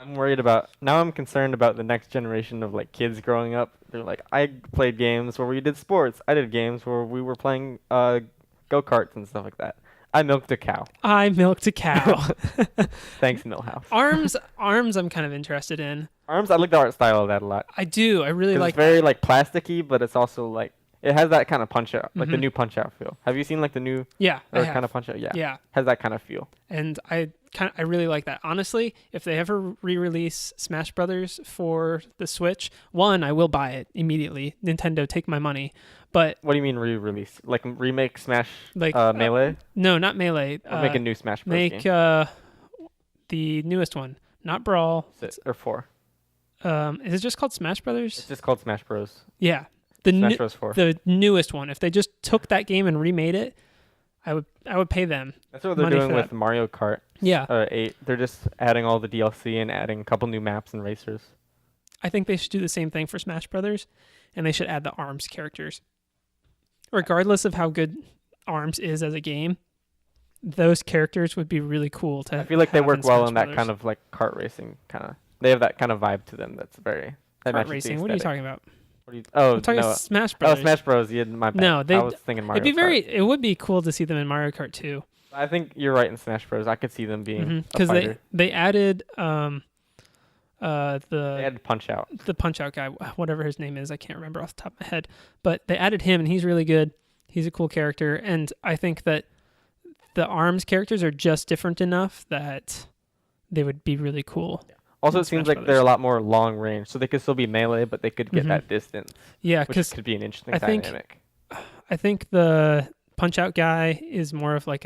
I'm concerned about the next generation of like kids growing up. They're like, I played games where we did sports. I did games where we were playing go-karts and stuff like that. I milked a cow. I milked a cow. Thanks, Millhouse. Arms I'm kind of interested in. ARMS, I like the art style of that a lot. I do. I really like it's very like plasticky, but it's also like it has that kind of punch out, like the Mhm. new Punch Out feel. Have you seen like the new Yeah, I have. kind of Punch Out? Yeah. Yeah. Has that kind of feel. And I really like that. Honestly, if they ever re-release Smash Brothers for the Switch, I will buy it immediately. Nintendo, take my money. But What do you mean re-release? Like remake Smash like Melee? no, not Melee. Or make a new Smash Bros. Make game? the newest one, not Brawl. Or 4. Is it just called Smash Brothers? It's just called Smash Bros. Yeah, the Smash Bros. 4. the newest one. If they just took that game and remade it, I would pay them. That's what they're money doing for with that. Mario Kart Yeah, 8. They're just adding all the DLC and adding a couple new maps and racers. I think they should do the same thing for Smash Brothers, and they should add the ARMS characters. Regardless of how good ARMS is as a game, those characters would be really cool to I feel like they have work well Smash in that Brothers. kind of like kart racing kind of. They have that kind of vibe to them. That's very that Kart matches the racing. What are you aesthetic. talking about? What do you, oh I'm talking no. Smash Oh, Brothers. Smash Bros. Yeah, my bad. No, I was thinking Mario Kart. It would be cool to see them in Mario Kart too. I think you're right in Smash Bros. I could see them being a Because fighter. they added They had Punch Out. the Punch Out guy, whatever his name is, I can't remember off the top of my head, but they added him and he's really good. He's a cool character, and I think that the ARMS characters are just different enough that they would be really cool. Also, in it seems Smash like they're a lot more long range, so they could still be melee, but they could get Mhm. that distance, Yeah, which because could be an interesting I think- dynamic. I think the Punch Out guy is more of like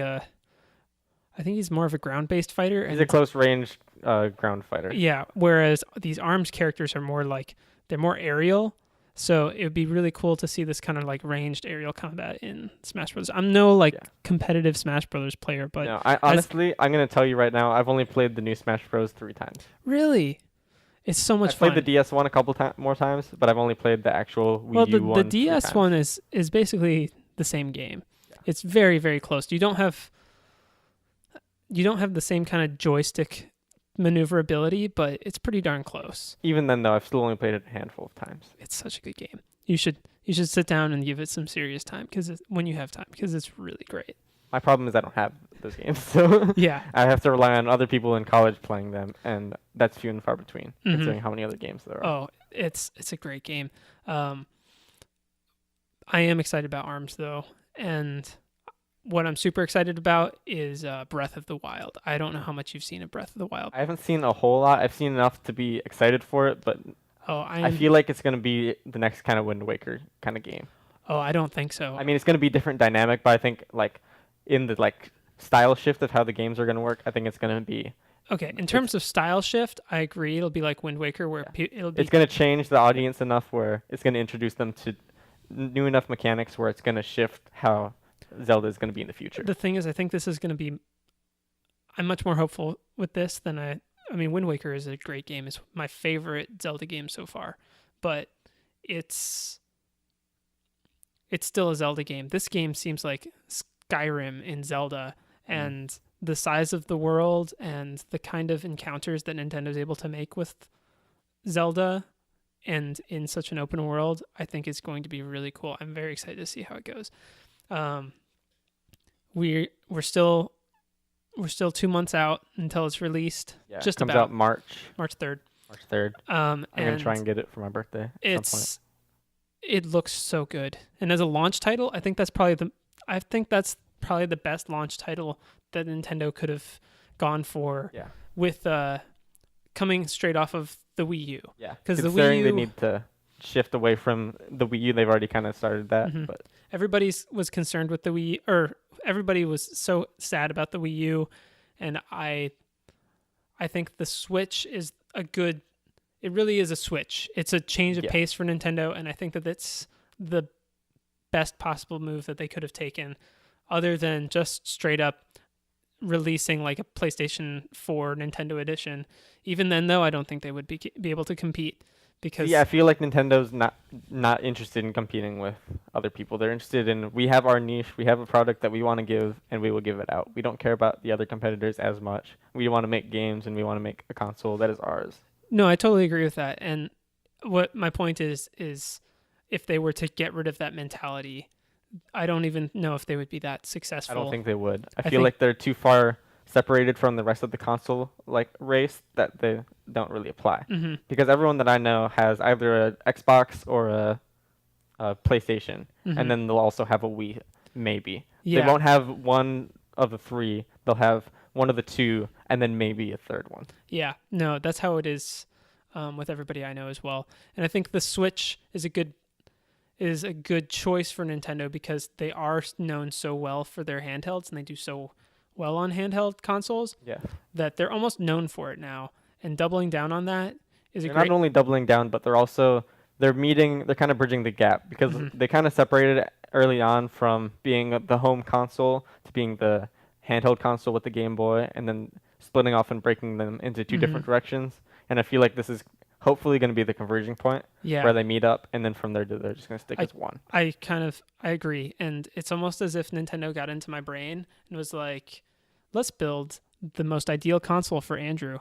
he's more of a ground-based fighter. He's a close range ground fighter. Yeah, whereas these ARMS characters are more like, they're more aerial. So it would be really cool to see this kind of like ranged aerial combat in Smash Bros. I'm no like Yeah. competitive Smash Brothers player, but No, honestly, I'm gonna tell you right now, I've only played the new Smash Bros. 3 times. really, it's so much I've played fun. the DS one a couple more times, but I've only played the actual Wii Well, U the one. 3 DS times. one is basically the same game. Yeah. It's very, very close. You don't have the same kind of joystick maneuverability, but it's pretty darn close. Even then, though, I've still only played it a handful of times. It's such a good game. You should sit down and give it some serious time when you have time, because it's really great. My problem is I don't have those games, so Yeah. I have to rely on other people in college playing them, and that's few and far between, Mhm. considering how many other games there are. Oh, it's a great game. I am excited about ARMS though, and what I'm super excited about is Breath of the Wild. I don't know how much you've seen of Breath of the Wild. I haven't seen a whole lot. I've seen enough to be excited for it, but Oh, I I am. feel like it's gonna be the next kind of Wind Waker kind of game. Oh, I don't think so. I mean, it's gonna be different dynamic, but I think like in the like style shift of how the games are gonna work, I think it's gonna be Okay, in terms of style shift, I agree. It'll be like Wind Waker, where it'll be. it's gonna change the audience enough where it's gonna introduce them to new enough mechanics where it's gonna shift how Zelda is gonna be in the future. The thing is, I think this is going to be. I'm much more hopeful with this than I. I mean, Wind Waker is a great game. It's my favorite Zelda game so far, but it's it's still a Zelda game. This game seems like Skyrim in Zelda, and the size of the world and the kind of encounters that Nintendo's able to make with Zelda and in such an open world, I think is going to be really cool. I'm very excited to see how it goes. Um, we're still 2 months out until it's released. Yeah, just it comes about out March 3rd. March 3rd. I'm I'm gonna try and get it for my birthday. At some point. It looks so good. And as a launch title, I think that's probably the best launch title that Nintendo could have gone for. Yeah. With coming straight off of the Wii U. Yeah. 'Cause the considering Wii they U need to shift away from the Wii U, they've already kind of started that. Mhm. But Everybody was concerned with the Wii, or everybody was so sad about the Wii U, and I think the Switch is a good. It really is a switch. It's a change of Yeah. pace for Nintendo, and I think that it's the best possible move that they could have taken, other than just straight up releasing like a PlayStation 4 Nintendo edition. Even then, though, I don't think they would be able to compete because yeah, I feel like Nintendo's not interested in competing with other people. They're interested in we have our niche, we have a product that we want to give, and we will give it out. We don't care about the other competitors as much. We want to make games, and we want to make a console that is ours. No, I totally agree with that. And what my point is if they were to get rid of that mentality, I don't even know if they would be that successful. I don't think they would. I feel think- like they're too far separated from the rest of the console like race that they don't really apply. Hmm. Because everyone that I know has either a Xbox or a PlayStation, Mhm. and then they'll also have a Wii, maybe. Yeah. They won't have one of the three. They'll have one of the two, and then maybe a third one. Yeah, no, that's how it is with everybody I know as well. And I think the Switch is a good choice for Nintendo because they are known so well for their handhelds and they do so well on handheld consoles Yeah. that they're almost known for it now. And doubling down on that is a They're great. not only doubling down, but they're kind of bridging the gap because Mhm. they kind of separated it early on from being the home console to being the handheld console with the Game Boy, and then splitting off and breaking them into two different Mhm. directions. And I feel like this is hopefully going to be the converging point Yeah, where they meet up, and then from there they're just going to stick I- as one. I agree, and it's almost as if Nintendo got into my brain and was like, "Let's build the most ideal console for Andrew."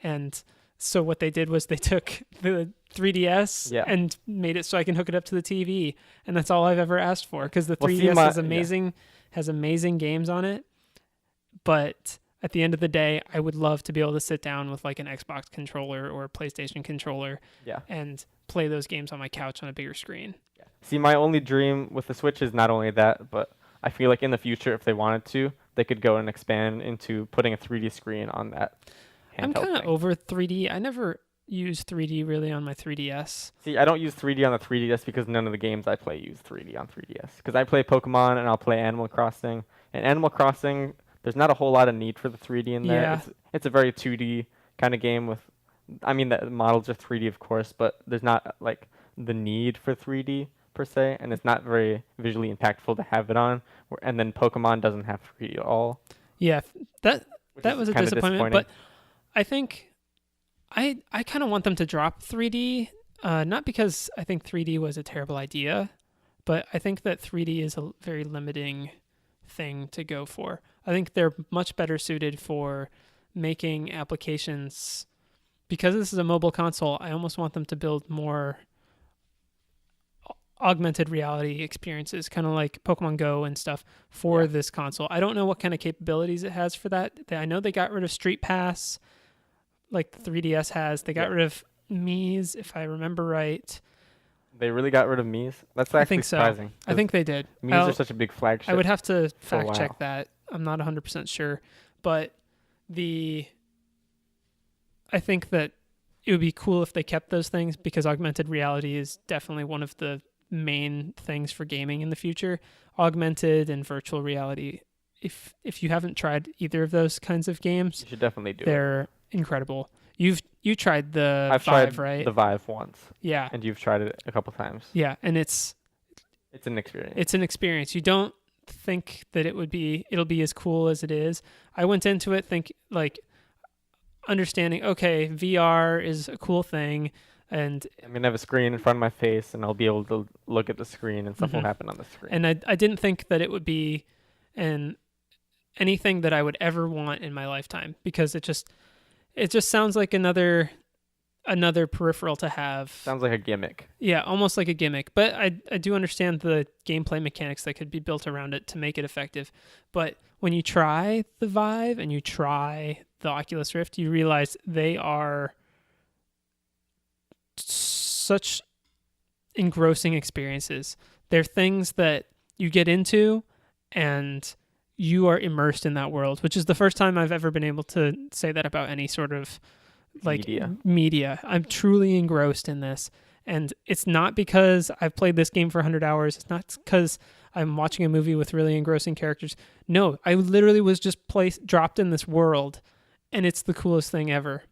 And so what they did was they took the 3DS Yeah. and made it so I can hook it up to the TV, and that's all I've ever asked for because the Well, see, 3DS is yeah. amazing, has amazing games on it, but at the end of the day, I would love to be able to sit down with like an Xbox controller or a PlayStation controller Yeah. and play those games on my couch on a bigger screen. See, my only dream with the Switch is not only that, but I feel like in the future, if they wanted to, they could go and expand into putting a 3D screen on that handheld I'm kind of thing. over 3D. I never used 3D really on my 3DS. See, I don't use 3D on the 3DS because none of the games I play use 3D on 3DS. Because I play Pokemon and I'll play Animal Crossing. And Animal Crossing, there's not a whole lot of need for the 3D in there. Yeah. It's a very 2D kind of game with, I mean, the models are 3D of course, but there's not like the need for 3D per se, and it's not very visually impactful to have it on. And then Pokemon doesn't have 3D at all. Yeah, that which that is was a kinda disappointment. disappointing. But I think I kind of want them to drop 3D. Not because I think 3D was a terrible idea, but I think that 3D is a very limiting thing to go for. I think they're much better suited for making applications. Because this is a mobile console, I almost want them to build more augmented reality experiences, kind of like Pokemon Go and stuff for Yeah. this console. I don't know what kind of capabilities it has for that. I know they got rid of Street Pass, like the 3DS has. They got Yeah. rid of Mii's, if I remember right. They really got rid of Mii's. That's I actually think so. surprising. I think they did. Mii's are such a big flagship. I would have to for a fact check while. that. I'm not 100% sure, but I think that it would be cool if they kept those things because augmented reality is definitely one of the main things for gaming in the future. Augmented and virtual reality. If you haven't tried either of those kinds of games, You should definitely do it. they're incredible. You tried the I've Vive, tried right? the Vive once, Yeah. and you've tried it a couple times. Yeah, and it's It's an experience. an experience. You don't think that it'll be as cool as it is. I went into it understanding, okay, VR is a cool thing, and I'm gonna have a screen in front of my face, and I'll be able to look at the screen, and something Mhm. will happen on the screen. and I didn't think that it would be an anything that I would ever want in my lifetime because it just sounds like another peripheral to have. Sounds like a gimmick. Yeah, almost like a gimmick. But I do understand the gameplay mechanics that could be built around it to make it effective. But when you try the Vive and you try the Oculus Rift, you realize they are such engrossing experiences. They're things that you get into and you are immersed in that world, which is the first time I've ever been able to say that about any sort of media. I'm truly engrossed in this. And it's not because I've played this game for 100 hours. It's not because I'm watching a movie with really engrossing characters. No, I literally was just dropped in this world, and it's the coolest thing ever.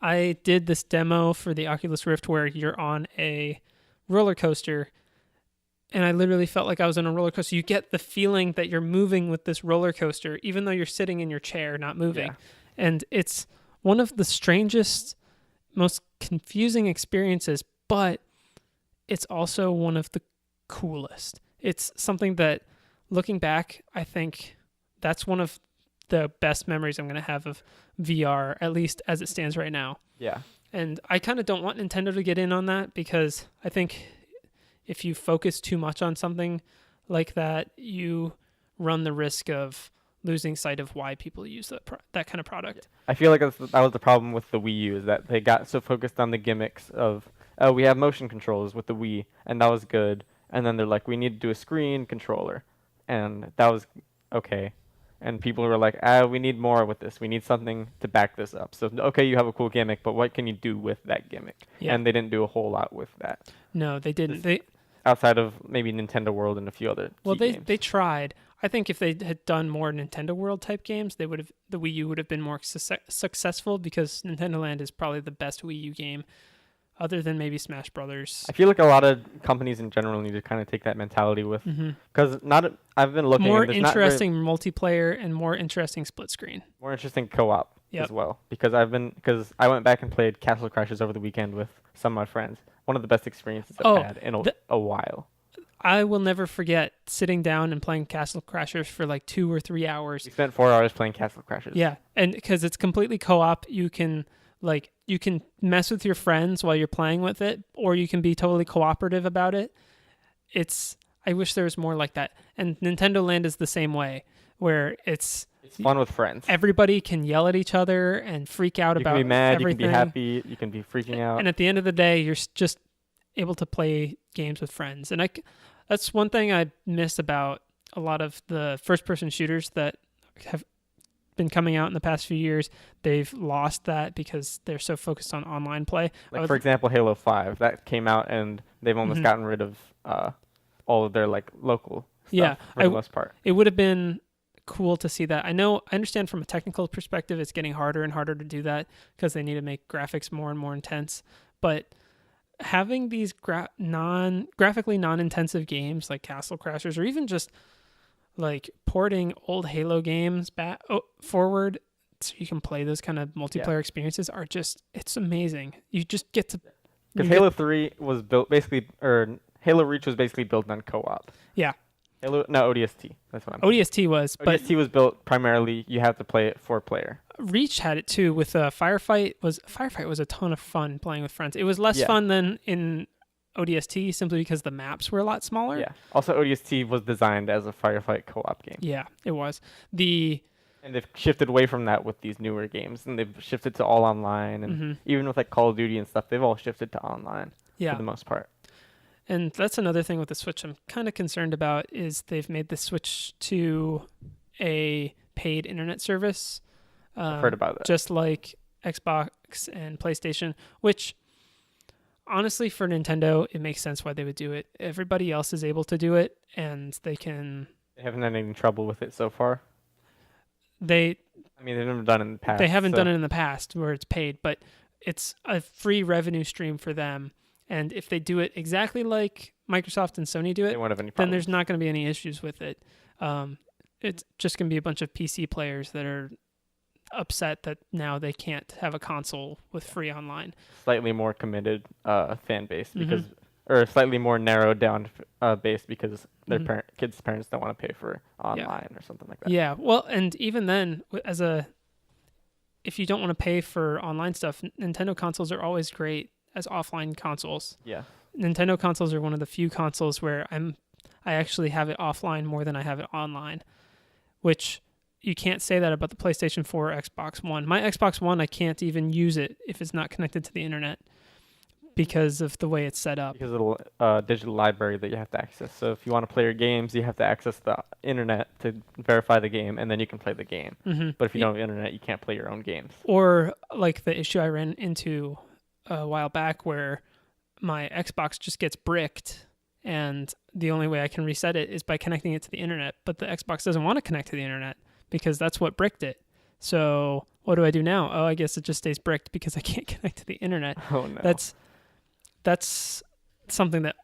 I did this demo for the Oculus Rift where you're on a roller coaster, and I literally felt like I was on a roller coaster. You get the feeling that you're moving with this roller coaster, even though you're sitting in your chair, not moving. Yeah. And it's one of the strangest, most confusing experiences, but it's also one of the coolest. It's something that, looking back, I think that's one of the best memories I'm going to have of VR, at least as it stands right now. Yeah. And I kind of don't want Nintendo to get in on that because I think if you focus too much on something like that, you run the risk of losing sight of why people use that kind of product. I feel like that was the problem with the Wii U, is that they got so focused on the gimmicks of, oh, we have motion controls with the Wii, and that was good. And then they're like, we need to do a screen controller, and that was okay. And people were like, we need more with this. We need something to back this up. So, okay, you have a cool gimmick, but what can you do with that gimmick? Yeah. And they didn't do a whole lot with that. No, they didn't. Outside of maybe Nintendo World and a few other games. They tried. I think if they had done more Nintendo World type games, the Wii U would have been more successful because Nintendo Land is probably the best Wii U game, other than maybe Smash Brothers. I feel like a lot of companies in general need to kind of take that mentality with, because I've been looking more and there's interesting multiplayer and more interesting split screen. more interesting co-op Yep. as well, because I went back and played Castle Crashers over the weekend with some of my friends. One of the best experiences I've had in a while. I will never forget sitting down and playing Castle Crashers for like 2 or 3 hours. We spent 4 hours playing Castle Crashers. Yeah, and because it's completely co-op, you can mess with your friends while you're playing with it, or you can be totally cooperative about it. I wish there was more like that. And Nintendo Land is the same way, where it's fun with friends. Everybody can yell at each other and freak out about You can be mad, everything. you can be happy, you can be freaking out. And at the end of the day, you're just able to play games with friends. And that's one thing I miss about a lot of the first-person shooters that have been coming out in the past few years. They've lost that because they're so focused on online play. Like, for example, Halo 5, that came out and they've almost gotten rid of all of their local stuff for the most part. It would have been cool to see that. I understand from a technical perspective it's getting harder and harder to do that because they need to make graphics more and more intense. But having these graphically non-intensive games like Castle Crashers, or even just like porting old Halo games forward so you can play those kind of multiplayer experiences, it's amazing. You just get to... Because Halo 3 was built Halo Reach was basically built on co-op. Yeah. ODST. That's what I'm ODST was, but ODST was built primarily, you have to play it 4-player. Reach had it too with Firefight was a ton of fun playing with friends. It was less fun than in ODST simply because the maps were a lot smaller. Yeah. Also, ODST was designed as a firefight co-op game. Yeah, it was. And they've shifted away from that with these newer games, and they've shifted to all online, and even with Call of Duty and stuff, they've all shifted to online for the most part. And that's another thing with the Switch I'm kind of concerned about is they've made the Switch to a paid internet service. I've heard about that. Just like Xbox and PlayStation, which honestly for Nintendo, it makes sense why they would do it. Everybody else is able to do it and they haven't had any trouble with it so far. They I mean, they've never done it in the past. They haven't done it in the past where it's paid, but it's a free revenue stream for them. And if they do it exactly like Microsoft and Sony do it, They won't have any then problems. there's not going to be any issues with it. It's just going to be a bunch of PC players that are upset that now they can't have a console with free online. Slightly more committed fan base Mm-hmm. because, or slightly more narrowed down base because their Mhm. kids' parents don't want to pay for online or something like that. Yeah, well, and even then, if you don't want to pay for online stuff, Nintendo consoles are always great as offline consoles. Yeah. Nintendo consoles are one of the few consoles where I actually have it offline more than I have it online, which you can't say that about the PlayStation 4 or Xbox One. My Xbox One, I can't even use it if it's not connected to the internet because of the way it's set up. Because of the digital library that you have to access. So if you want to play your games, you have to access the internet to verify the game, and then you can play the game. Mm-hmm. But if you don't have internet, you can't play your own games. Or like the issue I ran into a while back where my Xbox just gets bricked and the only way I can reset it is by connecting it to the internet, but the Xbox doesn't want to connect to the internet because that's what bricked it. So what do I do now? Oh, I guess it just stays bricked because I can't connect to the internet. Oh no. That's something that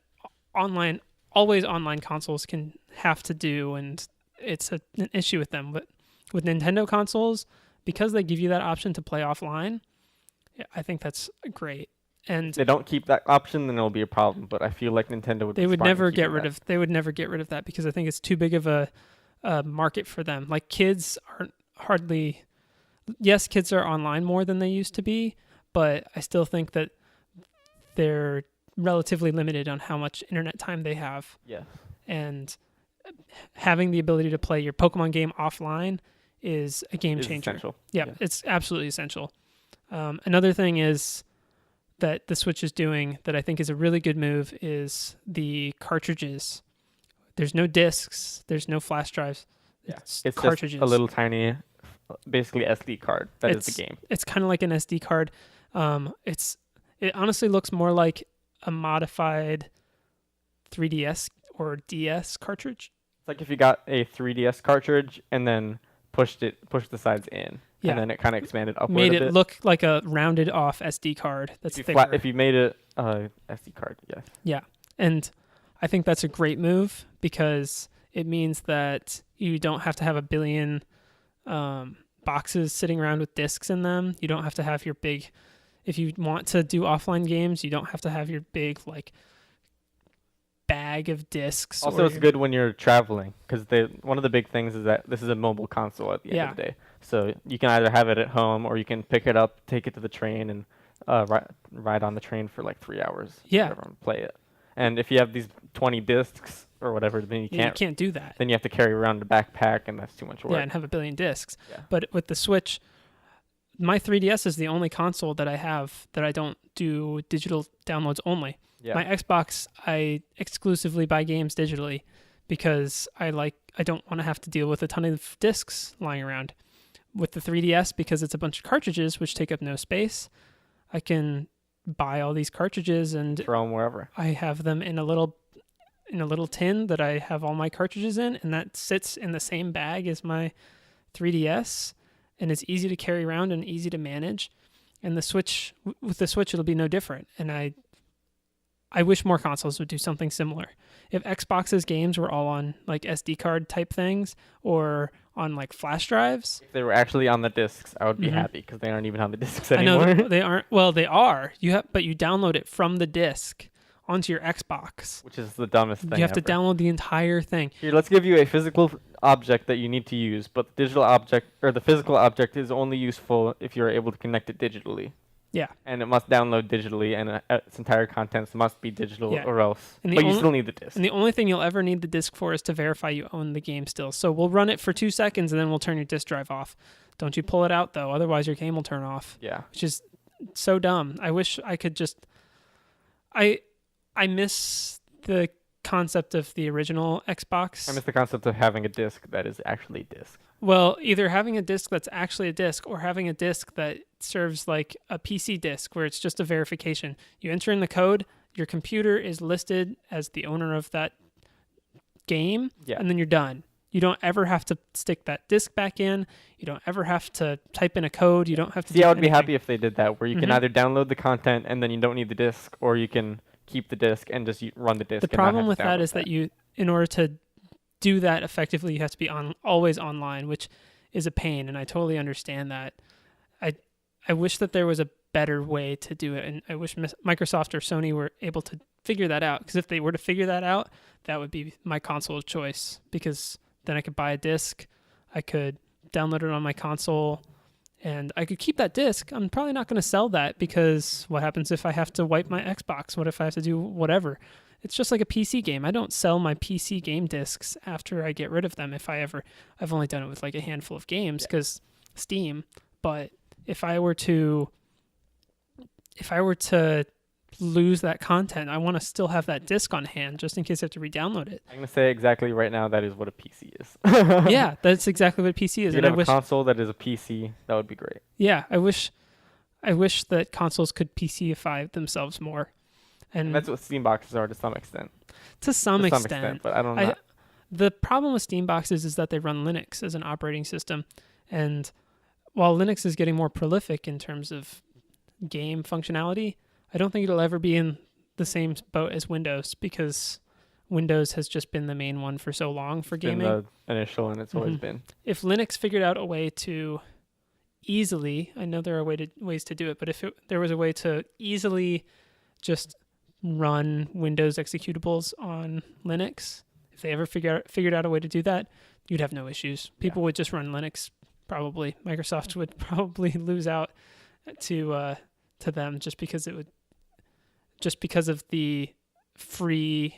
always online consoles can have to do, and it's an issue with them. But with Nintendo consoles, because they give you that option to play offline, I think that's great. And if they don't keep that option, then it'll be a problem. But I feel like Nintendo would. they would never get rid of. They would never get rid of that because I think it's too big of a market for them. Like kids aren't hardly. Yes, kids are online more than they used to be, but I still think that they're relatively limited on how much internet time they have. Yeah. And having the ability to play your Pokemon game offline is a game changer. Essential. Yeah, it's absolutely essential. Another thing is that the Switch is doing that I think is a really good move is the cartridges. There's no discs. There's no flash drives. Yeah. It's It's cartridges. just a little tiny, basically SD card. That is the game. It's kind of like an SD card. It honestly looks more like a modified 3DS or DS cartridge. It's like if you got a 3DS cartridge and then pushed the sides in, Yeah. and then it kind of expanded upward Made a it bit. look like a rounded off SD card that's if thicker. you made it SD card, yes. Yeah. And I think that's a great move because it means that you don't have to have a billion boxes sitting around with discs in them. You don't have to have your big, if you want to do offline games, you don't have to have your big like bag of discs. Also, it's good when you're traveling because one of the big things is that this is a mobile console at the end of the day. So you can either have it at home or you can pick it up, take it to the train, and ride on the train for like 3 hours. Yeah. Whatever, and play it. And if you have these 20 discs or whatever, then you You can't. can't do that. Then you have to carry around a backpack, and that's too much work. Yeah, and have a billion discs. Yeah. But with the Switch, my 3DS is the only console that I have that I don't do digital downloads only. Yeah. My Xbox, I exclusively buy games digitally because I don't want to have to deal with a ton of discs lying around. With the 3DS, because it's a bunch of cartridges which take up no space, I can buy all these cartridges and Throw them wherever. I have them in a little tin that I have all my cartridges in, and that sits in the same bag as my 3DS, and it's easy to carry around and easy to manage. And with the Switch, it'll be no different. And I wish more consoles would do something similar. If Xbox's games were all on like SD card type things or on like flash drives, If they were actually on the discs, I would be Mhm. happy because they aren't even on the discs I know anymore. they aren't. Well, they are. But you download it from the disc onto your Xbox. Which is the dumbest thing You have to ever. download the entire thing. Here, let's give you a physical object that you need to use, but the digital object or the physical object is only useful if you're able to connect it digitally. Yeah. And it must download digitally, and its entire contents must be digital, Yeah. or else. And the But you only- still need the disc. And the only thing you'll ever need the disc for is to verify you own the game still. So we'll run it for 2 seconds and then we'll turn your disc drive off. Don't you pull it out though, otherwise your game will turn off. Yeah. Which is so dumb. I wish I could just I miss the concept of the original Xbox. I miss the concept of having a disc that is actually a disc. Well, either having a disc that's actually a disc or having a disc that serves like a PC disc where it's just a verification. You enter in the code, your computer is listed as the owner of that game, Yeah. and then you're done. You don't ever have to stick that disc back in. You don't ever have to type in a code. You don't have to See, do I would be anything. happy if they did that, where you can Mhm. either download the content and then you don't need the disc, or you can keep the disc and just run the disc. The and not problem have with to that download is that you, in order to do that effectively, you have to be always online, which is a pain, and I totally understand that. I wish that there was a better way to do it, and I wish Microsoft or Sony were able to figure that out, because if they were to figure that out, that would be my console of choice, because then I could buy a disc, I could download it on my console, and I could keep that disc. I'm probably not going to sell that, because what happens if I have to wipe my Xbox? What if I have to do whatever? It's just like a PC game. I don't sell my PC game discs after I get rid of them. I've only done it with like a handful of games because Steam. But if I were to lose that content, I want to still have that disc on hand just in case I have to re-download it. I'm gonna say exactly right now that is what a PC is. Yeah, that's exactly what a PC is. If you And I have a wish, console that is a PC, that would be great. yeah, I wish that consoles could PCify themselves more. And that's what Steam boxes are to some extent. to some To extent. but I don't I- know. The problem with Steam boxes is that they run Linux as an operating system. And while Linux is getting more prolific in terms of game functionality, I don't think it'll ever be in the same boat as Windows, because Windows has just been the main one for so long for It's been gaming. the initial, and it's always Mhm. been. If Linux figured out a way to easily, I know there are ways to do it, but if there was a way to easily just run Windows executables on Linux, if they ever figured out a way to do that, you'd have no issues. People would just run Linux. Probably Microsoft would probably lose out to them just because of the free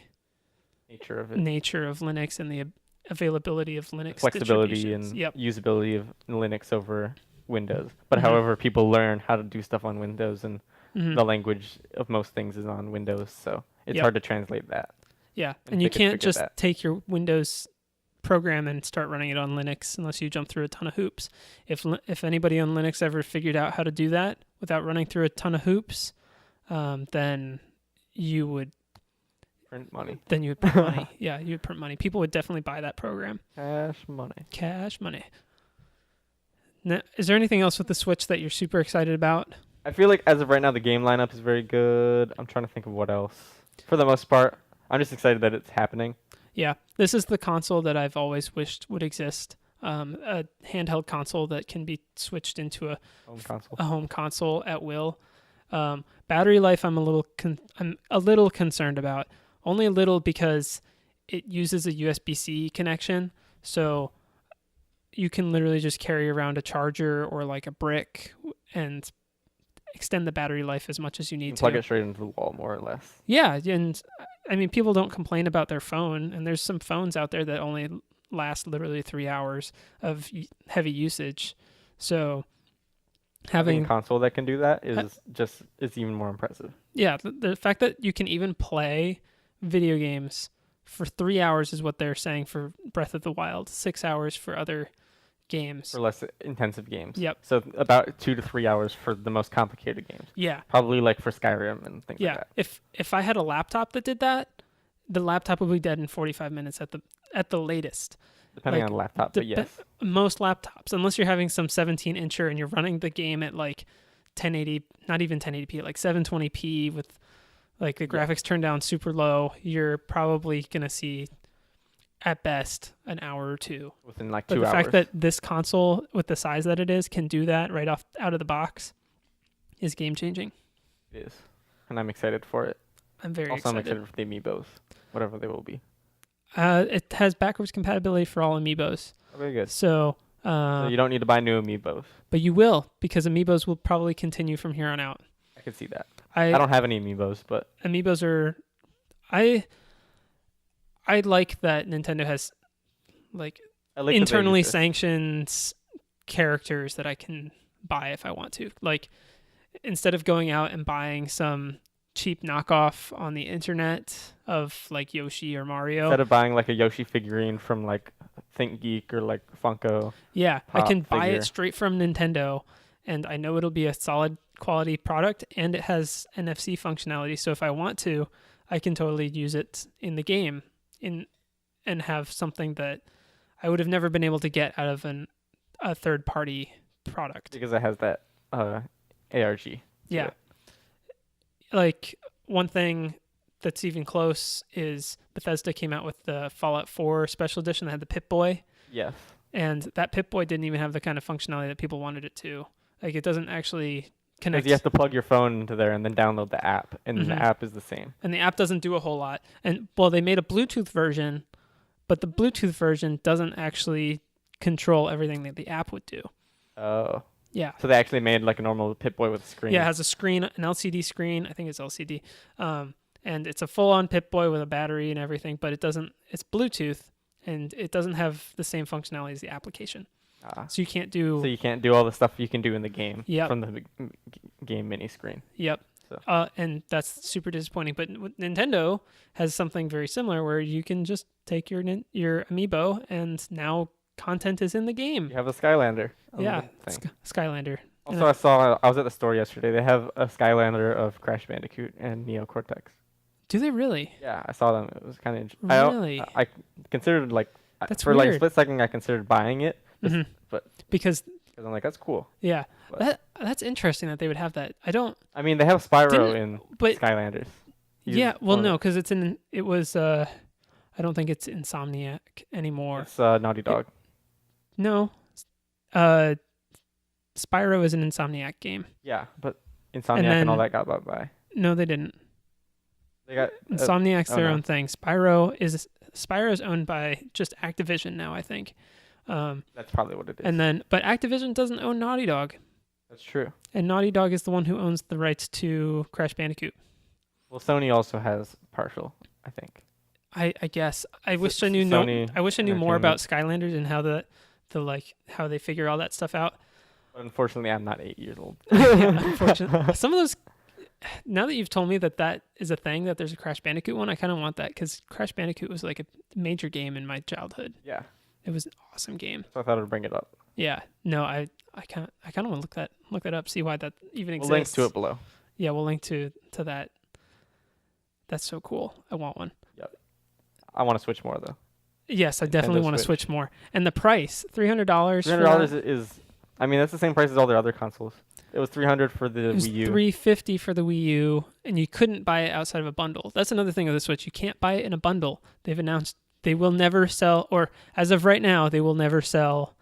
Nature of it. nature of Linux and the availability of Linux Flexibility and distributions. Yep. usability of Linux over Windows. But Mhm. however, people learn how to do stuff on Windows, and Mhm. the language of most things is on Windows, so it's Yep. hard to translate that. Yeah, and and you they could can't figure just that. take your Windows program and start running it on Linux unless you jump through a ton of hoops. If anybody on Linux ever figured out how to do that without running through a ton of hoops, then you would Print money. print money. Yeah, you would print money. People would definitely buy that program. Cash money. Cash money. Now, is there anything else with the Switch that you're super excited about? I feel like as of right now, the game lineup is very good. I'm trying to think of what else. For the most part, I'm just excited that it's happening. Yeah, this is the console that I've always wished would exist. A handheld console that can be switched into a Home console. home console at will. Battery life, I'm a little concerned about. Only a little, because it uses a USB-C connection, so you can literally just carry around a charger or like a brick and extend the battery life as much as you You need can to. plug it straight into the wall, more or less. Yeah, and I mean, people don't complain about their phone, and there's some phones out there that only last literally 3 hours of heavy usage. So Having having a console that can do that is even more impressive. yeah, the fact that you can even play video games for 3 hours is what they're saying for Breath of the Wild, 6 hours for other games. For less intensive games. Yep. So about 2 to 3 hours for the most complicated games. Yeah. Probably like for Skyrim and things Yeah. like that. If I had a laptop that did that, the laptop would be dead in 45 minutes at the latest. Depending like, on the laptop, but yes. Most laptops, unless you're having some 17-incher and you're running the game at like 1080, not even 1080p, like 720p with like the graphics turned down super low, you're probably going to see at best an hour or two. Within like But 2 the hours. fact that this console, with the size that it is, can do that right out of the box is game changing. It is. And I'm excited for it. I'm very Also, I'm excited. excited for the amiibos, whatever they will be. It has backwards compatibility for all amiibos. Very good. So, So you don't need to buy new amiibos. but you will, because amiibos will probably continue from here on out. I can see that. I don't have any amiibos, but Amiibos are, I like that Nintendo has like I like that they internally use this. sanctioned characters that I can buy if I want to. Like, instead of going out and buying some cheap knockoff on the internet of like Yoshi or Mario. Instead of buying like a Yoshi figurine from like ThinkGeek or like Funko. Yeah, I Pop can buy figure. it straight from Nintendo, and I know it'll be a solid quality product, and it has NFC functionality. So if I want to, I can totally use it in the game, and have something that I would have never been able to get out of a third party product. Because it has that ARG. to Yeah. it. Like one thing that's even close is Bethesda came out with the Fallout 4 special edition that had the Pip-Boy, Yes. and that Pip-Boy didn't even have the kind of functionality that people wanted it to. Like it doesn't actually connect. Because you have to plug your phone into there and then download the app, and Mhm. the app is the same. And the app doesn't do a whole lot. And well, they made a Bluetooth version, but the Bluetooth version doesn't actually control everything that the app would do. Oh. Yeah. So they actually made like a normal Pip-Boy with a screen. Yeah, it has a screen, an LCD screen. I think it's LCD. And it's a full-on Pip-Boy with a battery and everything, but it doesn't. It's Bluetooth, and it doesn't have the same functionality as the application. Ah. So you can't do. So you can't do all the stuff you can do in the game Yep. from the game mini screen. Yep. So. And that's super disappointing. But Nintendo has something very similar where you can just take your amiibo, and now content is in the game. You have a Skylander. on Yeah, the thing. Skylander. Also, I was at the store yesterday. They have a Skylander of Crash Bandicoot and Neo Cortex. Do they really? Yeah, I saw them. It was kind of interesting. Really? I considered like That's for like a weird. split second I considered buying it, Mhm. but Because because I'm like that's cool. yeah, But- that's interesting that they would have that. I don't. I mean, they have Spyro Didn't- in But Skylanders. He's yeah, well, one of no, because it was. I don't think it's Insomniac anymore. It's Naughty Dog. No, Spyro is an Insomniac game. Yeah, but Insomniac and all then- that got bought by. No, they didn't. They got Insomniac's oh, their no. own thing. Spyro's owned by just Activision now, I think. That's probably what it is. But Activision doesn't own Naughty Dog, That's true. and Naughty Dog is the one who owns the rights to Crash Bandicoot. Well, Sony also has partial, I think. I guess I S- wish I knew Sony I wish I knew more Entertainment. about Skylanders and how the like how they figure all that stuff out. But unfortunately, I'm not 8 years old. Yeah, unfortunately, some of those. Now that you've told me that is a thing, that there's a Crash Bandicoot one, I kind of want that because Crash Bandicoot was like a major game in my childhood. Yeah, It was an awesome game. so I thought I'd bring it up. Yeah, no, I kind of want to look that up, see why that even We'll exists. link to it below. Yeah, we'll link to that. That's so cool. I want one. I want to switch more though. Yes, I definitely Nintendo want to Switch. switch more. And the price, $300. $300 is, I mean, that's the same price as all their other consoles. It was $300 for the It was Wii U. $350 for the Wii U, and you couldn't buy it outside of a bundle. That's another thing of the Switch. You can't buy it in a bundle. They've announced they will never sell, or as of right now, they will never sell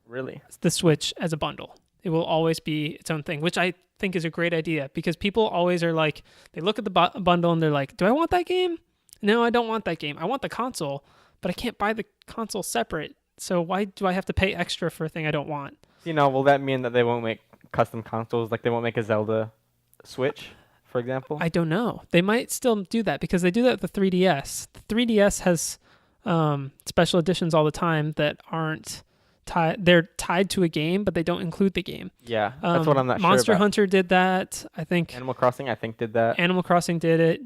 Really? the Switch as a bundle. It will always be its own thing, which I think is a great idea because people always are like, they look at the bundle and they're like, do I want that game? No, I don't want that game. I want the console, but I can't buy the console separate. So why do I have to pay extra for a thing I don't want? Will that mean that they won't make custom consoles? Like they won't make a Zelda Switch, for example? I don't know. They might still do that because they do that with the 3DS. The 3DS has special editions all the time that aren't tied. They're tied to a game, but they don't include the game. Yeah, that's what I'm not Monster sure about. Hunter did that. I think Animal Crossing, I think, did that. Animal Crossing did it.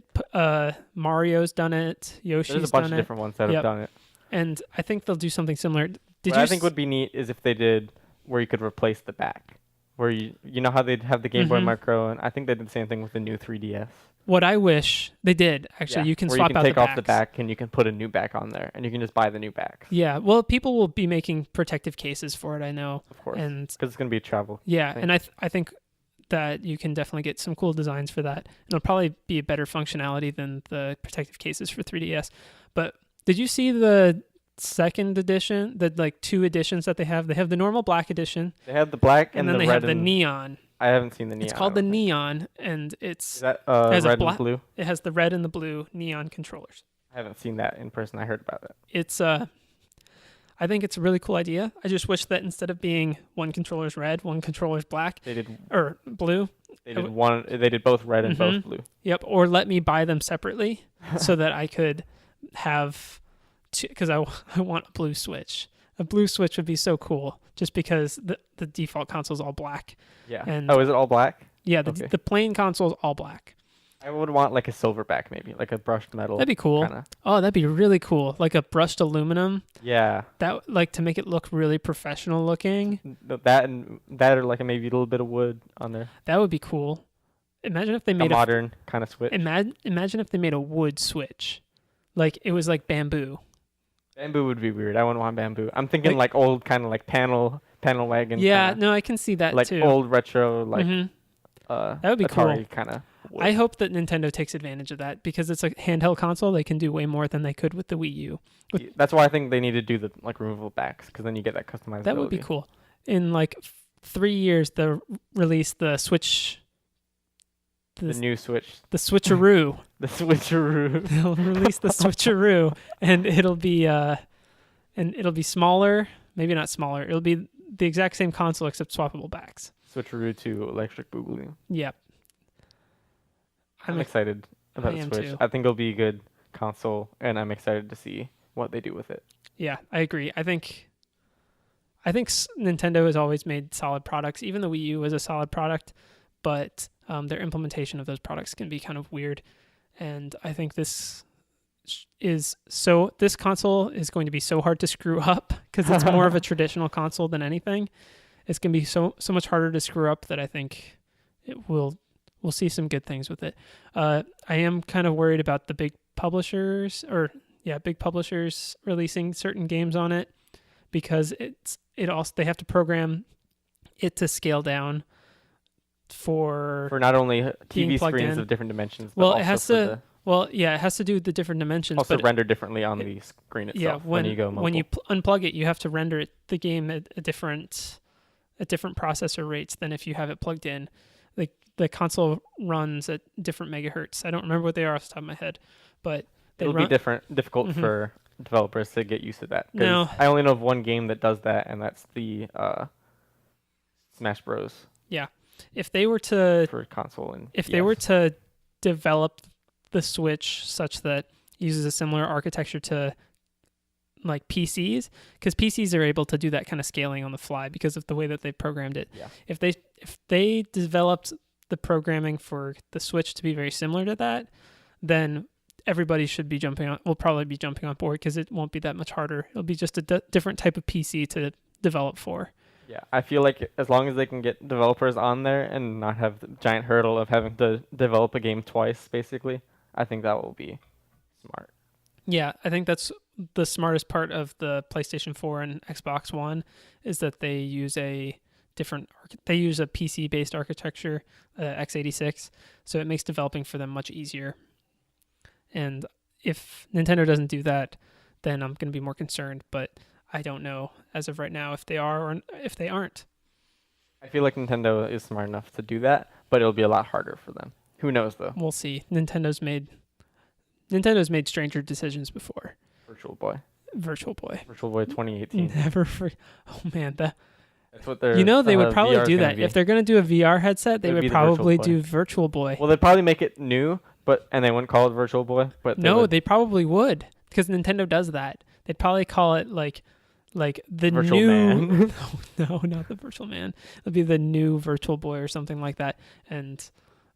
Mario's done it. Yoshi's There's a bunch done of it. different ones that Yep. have done it. And I think they'll do something similar. Did What you I think would be neat is if they did where you could replace the back. Where you know how they'd have the Game Boy Mhm. Micro, and I think they did the same thing with the new 3DS. What I wish they did, actually, Yeah, you can where swap you can out take the off the backs. back and you can put a new back on there, and you can just buy the new backs. Yeah, well, people will be making protective cases for it, I know. Of course, And because it's gonna be travel. yeah, thing. and I think that you can definitely get some cool designs for that. It'll probably be a better functionality than the protective cases for 3DS. But did you see the second edition, the like two editions that they have? They have the normal black edition, They have the black and and, then the they red. have the and, neon. I haven't seen the neon. It's called I the don't think. neon, and Is that has a red black- and blue? it has the red and the blue neon controllers. I haven't seen that in person. I heard about it. It's I think it's a really cool idea. I just wish that instead of being one controller's red, one controller's black They did. or blue. They did one. They did both red and Mhm. both blue. Yep, or let me buy them separately so that I could have because I want a blue Switch. A blue Switch would be so cool just because the default console is all black. Yeah. And- Oh, is it all black? Yeah, Okay. the plain console is all black. I I would want like a silver back, maybe like a brushed metal. That'd be cool. Kind of. Oh, that'd be really cool. Like a brushed aluminum. Yeah. That like to make it look really professional looking. That and that, or like maybe a little bit of wood on there. That would be cool. Imagine if they A made modern kind of switch. imagine if they made a wood switch. Like it was like bamboo. Bamboo would be weird. I wouldn't want bamboo. I'm thinking like old kind of like panel wagon. Yeah, kinda, no, I can see that like too. old retro like Mhm. That would be Atari cool. kind of. I hope that Nintendo takes advantage of that because it's a handheld console. They can do way more than they could with the Wii U. That's why I think they need to do the like removable backs, because then you get that customizability. That would be cool. In like 3 years, they'll release the Switch. The new Switch. The Switcheroo. The Switcheroo. They'll release the Switcheroo, and it'll be smaller. Maybe not smaller. It'll be the exact same console except swappable backs. Switcheroo to Electric Boogaloo. Yep. I'm excited about I the am Switch. too. I think it'll be a good console, and I'm excited to see what they do with it. Yeah, I agree. I think Nintendo has always made solid products. Even the Wii U was a solid product, but their implementation of those products can be kind of weird. And I think this console is going to be so hard to screw up because it's more of a traditional console than anything. It's going to be so much harder to screw up that I think we'll see some good things with it. I am kind of worried about the big publishers releasing certain games on it because they have to program it to scale down for not only being TV plugged screens in. of different dimensions, but Well, also it has for to. Well, yeah, it has to do with the different dimensions. also but render differently on the screen itself. yeah, when you go mobile. when you unplug it, you have to render the game at a different processor rates than if you have it plugged in. Like the console runs at different megahertz. I don't remember what they are off the top of my head, but it'll be difficult Mhm. for developers to get used to that. 'Cause No. I only know of one game that does that, and that's the Smash Bros. If they were to for console and they were to develop the Switch such that it uses a similar architecture to like PCs, because PCs are able to do that kind of scaling on the fly because of the way that they programmed it. Yeah. If they developed the programming for the Switch to be very similar to that, then everybody should be will probably be jumping on board because it won't be that much harder. It'll be just a different type of PC to develop for. Yeah, I feel like as long as they can get developers on there and not have the giant hurdle of having to develop a game twice, basically, I think that will be smart. Yeah, I think that's the smartest part of the PlayStation 4 and Xbox One is that they use a PC-based architecture, x86, so it makes developing for them much easier. And if Nintendo doesn't do that, then I'm going to be more concerned, but I don't know as of right now if they are or if they aren't. I feel like Nintendo is smart enough to do that, but it'll be a lot harder for them. Who knows, though? We'll see. Nintendo made stranger decisions before. Virtual Boy. Virtual Boy. Virtual Boy 2018. Oh man, that's what they're. they would probably VR is do gonna that. be. If they're going to do a VR headset, they It would would be the Virtual probably Boy. do Virtual Boy. Well, they'd probably make it new, and they wouldn't call it Virtual Boy. But They probably would because Nintendo does that. They'd probably call it like the Virtual new. Man. No, not the Virtual Man. It'll be the new Virtual Boy or something like that, and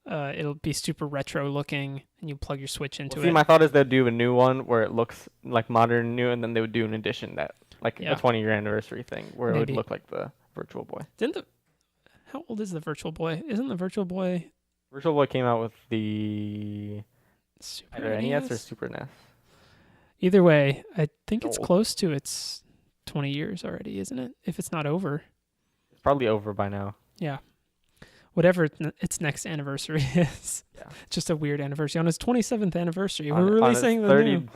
it'll be super retro looking, and you plug your Switch into See, it. my thought is they'd do a new one where it looks like modern and new, and then they would do an edition that, like Yeah. a 20-year anniversary thing, where it Maybe. would look like the Virtual Boy. How old is the Virtual Boy? Isn't the Virtual Boy Virtual Boy came out with the Super either NES or NES? Super NES. Either way, I think it's Old. close to its 20 years already, isn't it? If it's not over. It's probably over by now. Yeah. Whatever its next anniversary is. Yeah. Just a weird anniversary. On its 27th anniversary, On- we're on its releasing the new.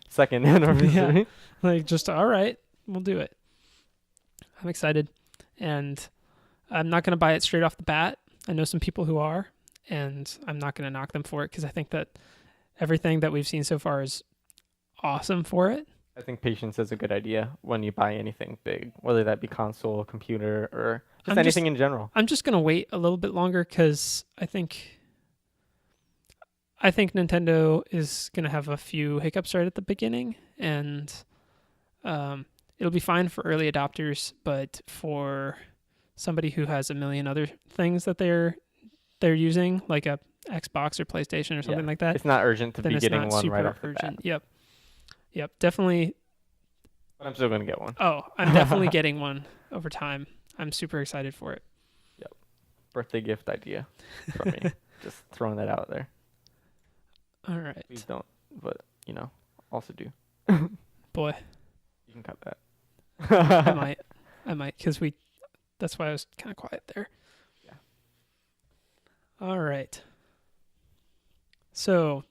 32nd anniversary. Like, just, all right, we'll do it. I'm excited. And I'm not going to buy it straight off the bat. I know some people who are, and I'm not going to knock them for it because I think that everything that we've seen so far is awesome for it. I think patience is a good idea when you buy anything big, whether that be console, computer, or just anything in general. I'm just going to wait a little bit longer because I think Nintendo is going to have a few hiccups right at the beginning, and it'll be fine for early adopters, but for somebody who has a million other things that they're using, like a Xbox or PlayStation or something like that, It's not urgent to then be it's getting not one super right off the urgent. bat. Yep, definitely. But I'm still gonna get one. Oh, I'm definitely getting one over time. I'm super excited for it. Birthday gift idea from me. Just throwing that out there. All right, Please don't, but also do. boy, You can cut that. I might, because that's why I was kind of quiet there. Yeah. All right. So,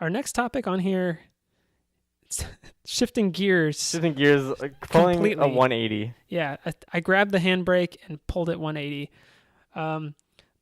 our next topic on here, it's shifting gears. Shifting gears, pulling a Completely. 180. Yeah, I grabbed the handbrake and pulled it 180.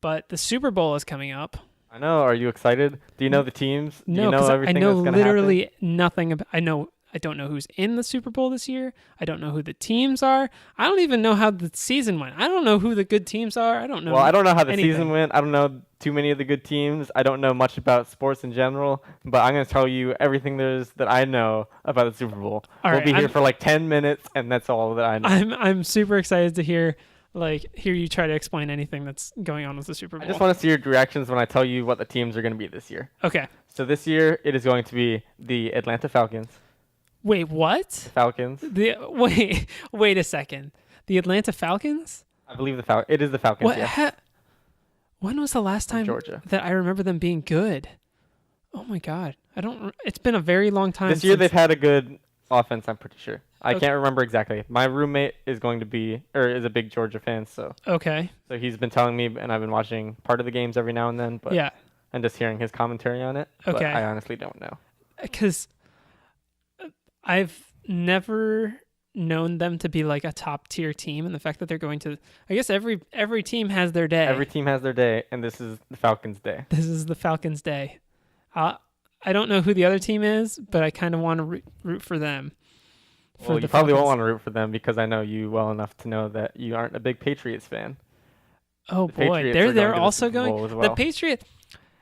But the Super Bowl is coming up. I know. Are you excited? Do you know the teams? Do No, you know because I everything know that's gonna literally nothing about. I don't know who's in the Super Bowl this year. I don't know who the teams are. I don't even know how the season went. I don't know who the good teams are. I don't know. Well, I don't know how the anything. season went. I don't know too many of the good teams. I don't know much about sports in general, but I'm going to tell you everything there's that I know about the Super Bowl. All we'll right, be here I'm- for like 10 minutes, and that's all that I know. I'm super excited to hear you try to explain anything that's going on with the Super I Bowl. just want to see your reactions when I tell you what the teams are going to be this year. Okay. So this year, it is going to be the Atlanta Falcons. Wait, what? Falcons. Wait a second. The Atlanta Falcons? I believe it is the Falcons, What? yeah. When was the last From time Georgia. that I remember them being good? Oh my God. It's been a very long time. This year, since- they've had a good offense, I'm pretty sure. I Okay. can't remember exactly. My roommate is a big Georgia fan, so Okay. he's been telling me, and I've been watching part of the games every now and then, but Yeah. and just hearing his commentary on it. But Okay. I honestly don't know. Because I've never known them to be like a top tier team, and the fact that they're going to, I guess every team has their day. Every team has their day, and this is the Falcons' day. This is the Falcons' day. I don't know who the other team is, but I kind of want to root for them. Well, you probably won't want to root for them because I know you well enough to know that you aren't a big Patriots fan. Oh The boy, Patriots are they're going to the also Super going. Bowl as The well. Patriots.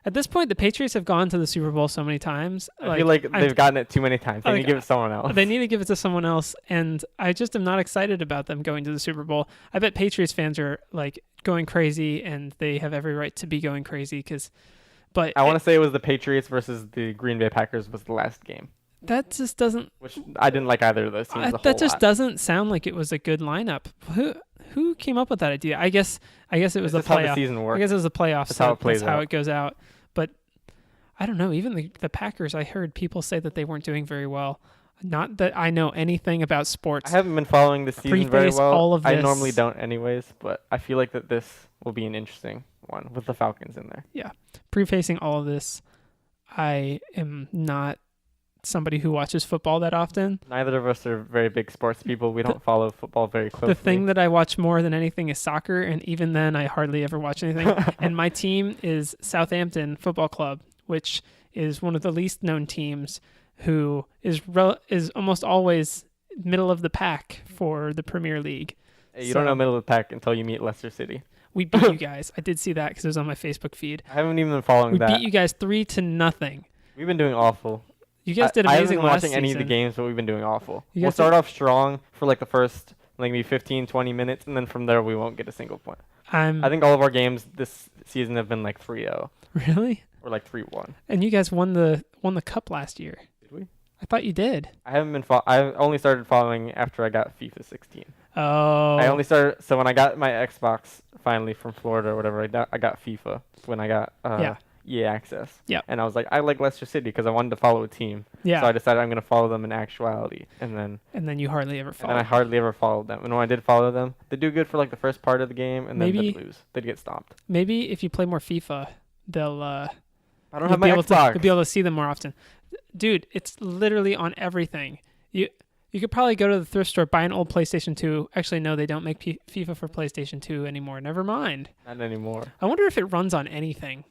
At this point, the Patriots have gone to the Super Bowl so many times. I feel like they've gotten it too many times. They need like, to give it to someone else. They need to give it to someone else, and I just am not excited about them going to the Super Bowl. I bet Patriots fans are like going crazy, and they have every right to be going crazy. But I want to say it was the Patriots versus the Green Bay Packers was the last game, that just doesn't. which I didn't like either of those teams. a That whole just lot. doesn't sound like it was a good lineup. Who came up with that idea? I guess it was It's the just how the playoff. season I works. guess it was the playoffs. That's how it plays That's how out. it goes out. But I don't know. Even the Packers, I heard people say that they weren't doing very well. Not that I know anything about sports. I haven't been following the season very Preface well. all of I this- normally don't anyways, but I feel like that this will be an interesting one with the Falcons in there. Prefacing all of this, I am not somebody who watches football that often. Neither of us are very big sports people. We don't follow football very closely. The thing that I watch more than anything is soccer, and even then, I hardly ever watch anything. And my team is Southampton Football Club, which is one of the least known teams, who is almost always middle of the pack for the Premier League. Hey, you don't know middle of the pack until you meet Leicester City. We beat you guys. I did see that because it was on my Facebook feed. I haven't even been following We that. beat you guys 3-0. We've been doing awful. You guys did I haven't amazing been last watching any of the season. games, but we've been doing awful. You We'll guys start off strong for like the first like maybe 15, 20 minutes, and then from there we won't get a single point. I think all of our games this season have been like 3-0 Really? or like 3-1. And you guys won the cup last year. Did we? I thought you did. I haven't been. I only started following after I got FIFA 16. Oh. I only started. So when I got my Xbox finally from Florida or whatever, I got FIFA when I got Yeah. EA Access. Yeah. And I was like, I like Leicester City because I wanted to follow a team. Yeah. So I decided I'm going to follow them in actuality, and then you hardly ever and fall. then I hardly ever followed them. And when I did follow them, they do good for like the first part of the game, and then Maybe- they'd lose. They'd get stomped. Maybe if you play more FIFA, they'll I don't you'll have my be able Xbox. you'll be able to see them more often. Dude, it's literally on everything. You could probably go to the thrift store, buy an old PlayStation 2. Actually, no, they don't make FIFA for PlayStation 2 anymore. Never mind. Not anymore. I wonder if it runs on anything.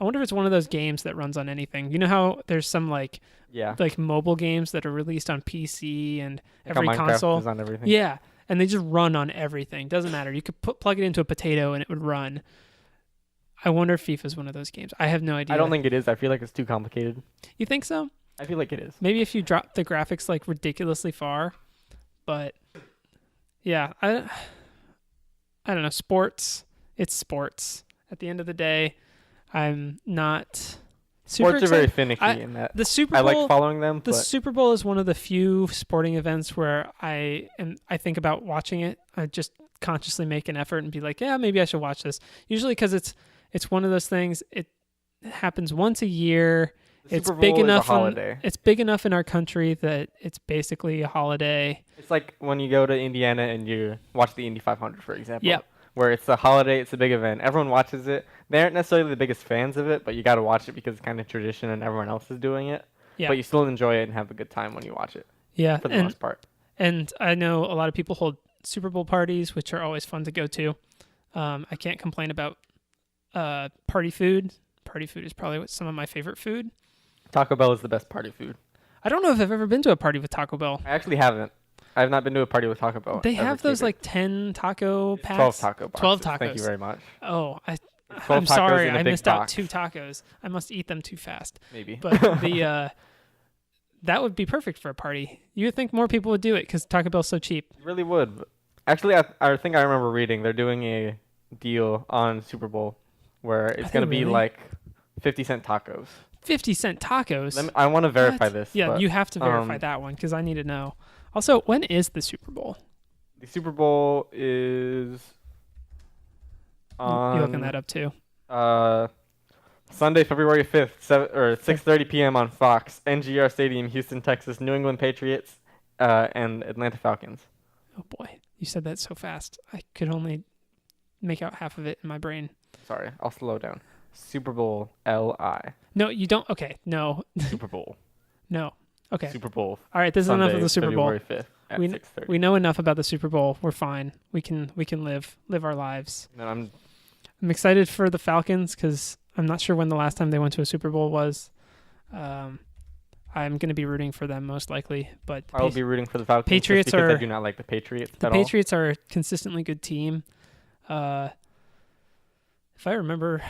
I wonder if it's one of those games that runs on anything. You know how there's some like Yeah. mobile games that are released on PC and Like every how Minecraft console. is on everything. Yeah, and they just run on everything. Doesn't matter. You could plug it into a potato and it would run. I wonder if FIFA's one of those games. I have no idea. I don't think it is. I feel like it's too complicated. You think so? I feel like it is. Maybe if you drop the graphics like ridiculously far, but yeah, I don't know. Sports. It's sports. At the end of the day, I'm not super Sports are very excited. finicky in that. The Super I Bowl. like following them, The but Super Bowl is one of the few sporting events where I think about watching it. I just consciously make an effort and be like, yeah, maybe I should watch this. Usually because it's one of those things. It happens once a year. the It's Super big Bowl is a enough holiday. it's big enough in our country that it's basically a holiday. It's like when you go to Indiana and you watch the Indy 500, for example. Yep. Where it's a holiday, it's a big event. Everyone watches it. They aren't necessarily the biggest fans of it, but you got to watch it because it's kind of tradition and everyone else is doing it. Yeah. But you still enjoy it and have a good time when you watch it, Yeah. for the most part. And I know a lot of people hold Super Bowl parties, which are always fun to go to. I can't complain about party food. Party food is probably some of my favorite food. Taco Bell is the best party food. I don't know if I've ever been to a party with Taco Bell. I actually haven't. I have not been to a party with Taco Bell. They ever, have those Steven. like 10 taco It's packs. 12 taco boxes. 12 tacos. Thank you very much. Oh, 12 I'm tacos sorry. in a I big missed out box. 2 tacos. I must eat them too fast. Maybe. But that would be perfect for a party. You would think more people would do it because Taco Bell's so cheap. You really would. Actually, I think I remember reading they're doing a deal on Super Bowl where it's they going to be really? like 50-cent tacos. 50-cent tacos. I want to verify What? this. Yeah, but you have to verify that one because I need to know. Also, when is the Super Bowl? the Super Bowl is on You looking that up too? Sunday, February 5th, 6:30 p.m. on Fox, NGR Stadium, Houston, Texas, New England Patriots, and Atlanta Falcons. Oh boy, you said that so fast. I could only make out half of it in my brain. Sorry, I'll slow down. Super Bowl LI. No, you don't. Okay, no, Super Bowl. no. Okay, Super Bowl. all right. This is enough of the Super Bowl. February 5th at We 6:30. We know enough about the Super Bowl. We're fine. We can live our lives. And I'm excited for the Falcons because I'm not sure when the last time they went to a Super Bowl was. I'm going to be rooting for them most likely, but I will be rooting for the Falcons Patriots just because are- I do not like the Patriots the at all. Patriots are a consistently good team. If I remember,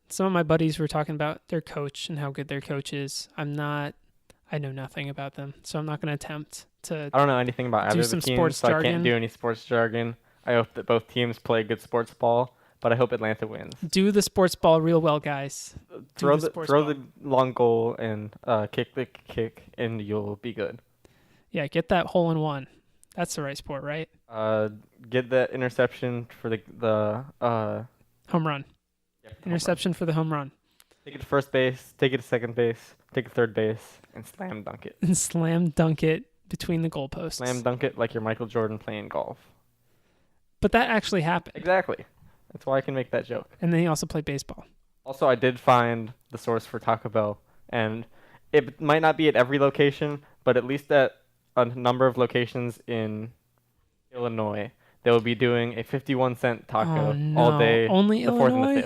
some of my buddies were talking about their coach and how good their coach is. I know nothing about them, so I'm not going to attempt to. I don't know anything about Do either of some the teams, sports so I jargon. can't do any sports jargon. I hope that both teams play good sports ball, but I hope Atlanta wins. Do the sports ball real well, guys. Throw the the sports throw ball. the long goal and kick the kick, and you'll be good. Yeah, get that hole in one. That's the right sport, right? Get that interception for the Home run. Interception for the home run. Take it to first base, take it to second base, take it to third base, and slam dunk it. And slam dunk it between the goalposts. Slam dunk it like you're Michael Jordan playing golf. But that actually happened. Exactly. That's why I can make that joke. And then he also played baseball. Also, I did find the source for Taco Bell, and it might not be at every location, but at least at a number of locations in Illinois, they will be doing a 51-cent taco Oh, no. all day, Only the 4th and Illinois?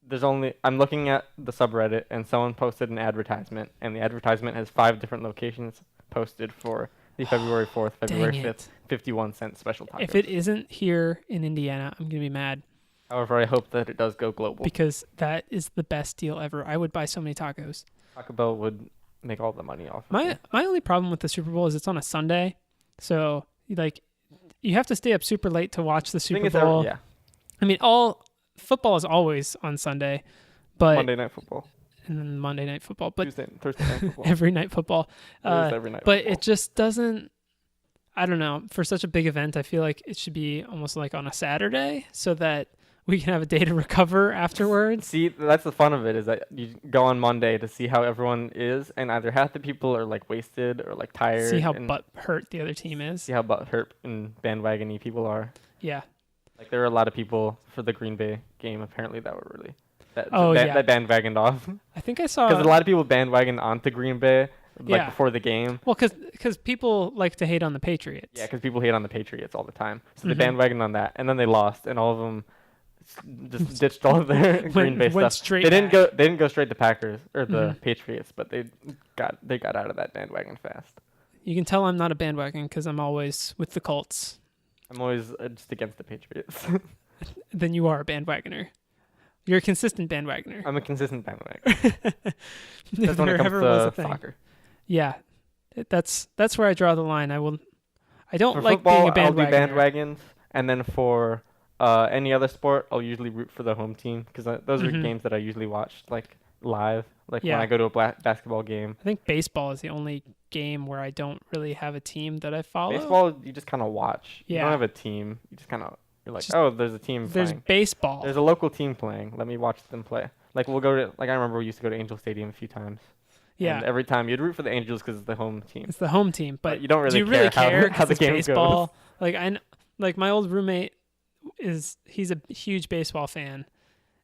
the 5th. I'm looking at the subreddit, and someone posted an advertisement, and the advertisement has 5 different locations posted for the February 4th, February Dang 5th, it. 51-cent special tacos. If it isn't here in Indiana, I'm going to be mad However, I hope that it does go global. because that is the best deal ever. I would buy so many tacos. Taco Bell would make all the money off of My it. my only problem with the Super Bowl is it's on a Sunday. So, you have to stay up super late to watch the Thing Super is, Bowl. yeah, I mean, all football is always on Sunday, but Monday Night Football, and then Monday Night Football, but Tuesday, Thursday Night Football, every night football. Thursday every night But football. it just doesn't. I don't know. For such a big event, I feel like it should be almost like on a Saturday, so that we can have a day to recover afterwards. See, that's the fun of it, is that you go on Monday to see how everyone is, and either half the people are like wasted or like tired. See how and butt hurt the other team is. see how butt hurt and bandwagon-y people are. Yeah. Like there were a lot of people for the Green Bay game apparently that were really that bandwagoned off I think I saw. because a lot of people bandwagoned onto Green Bay like Yeah. before the game. Well, because people like to hate on the Patriots. Yeah, because people hate on the Patriots all the time, so they Mhm. bandwagoned on that, and then they lost, and all of them just ditched all of their Green Bay went stuff. straight They didn't back. go. They didn't go straight to Packers or the Mhm. Patriots, but they got out of that bandwagon fast. You can tell I'm not a bandwagon because I'm always with the Colts. I'm always just against the Patriots. Then you are a bandwagoner. You're a consistent bandwagoner. I'm a consistent bandwagon. If That's when it there comes ever was a to thing. soccer. Yeah, that's where I draw the line. I don't For like football, being a I'll do bandwagoner. bandwagons, and then for Any other sport, I'll usually root for the home team because those are Mhm. games that I usually watch like live. Like when Yeah. I go to a basketball game. I think baseball is the only game where I don't really have a team that I follow. Baseball, you just kind of watch. You don't Yeah. have a team. You just kind of you're like, Just oh, there's a team there's playing. baseball. There's a local team playing. Let me watch them play. Like we'll go to like I remember we used to go to Angel Stadium a few times. Yeah. And every time you'd root for the Angels because it's the home team. It's the home team, but you don't do really you really care how 'cause the it's game baseball? goes. Like my old roommate he's a huge baseball fan,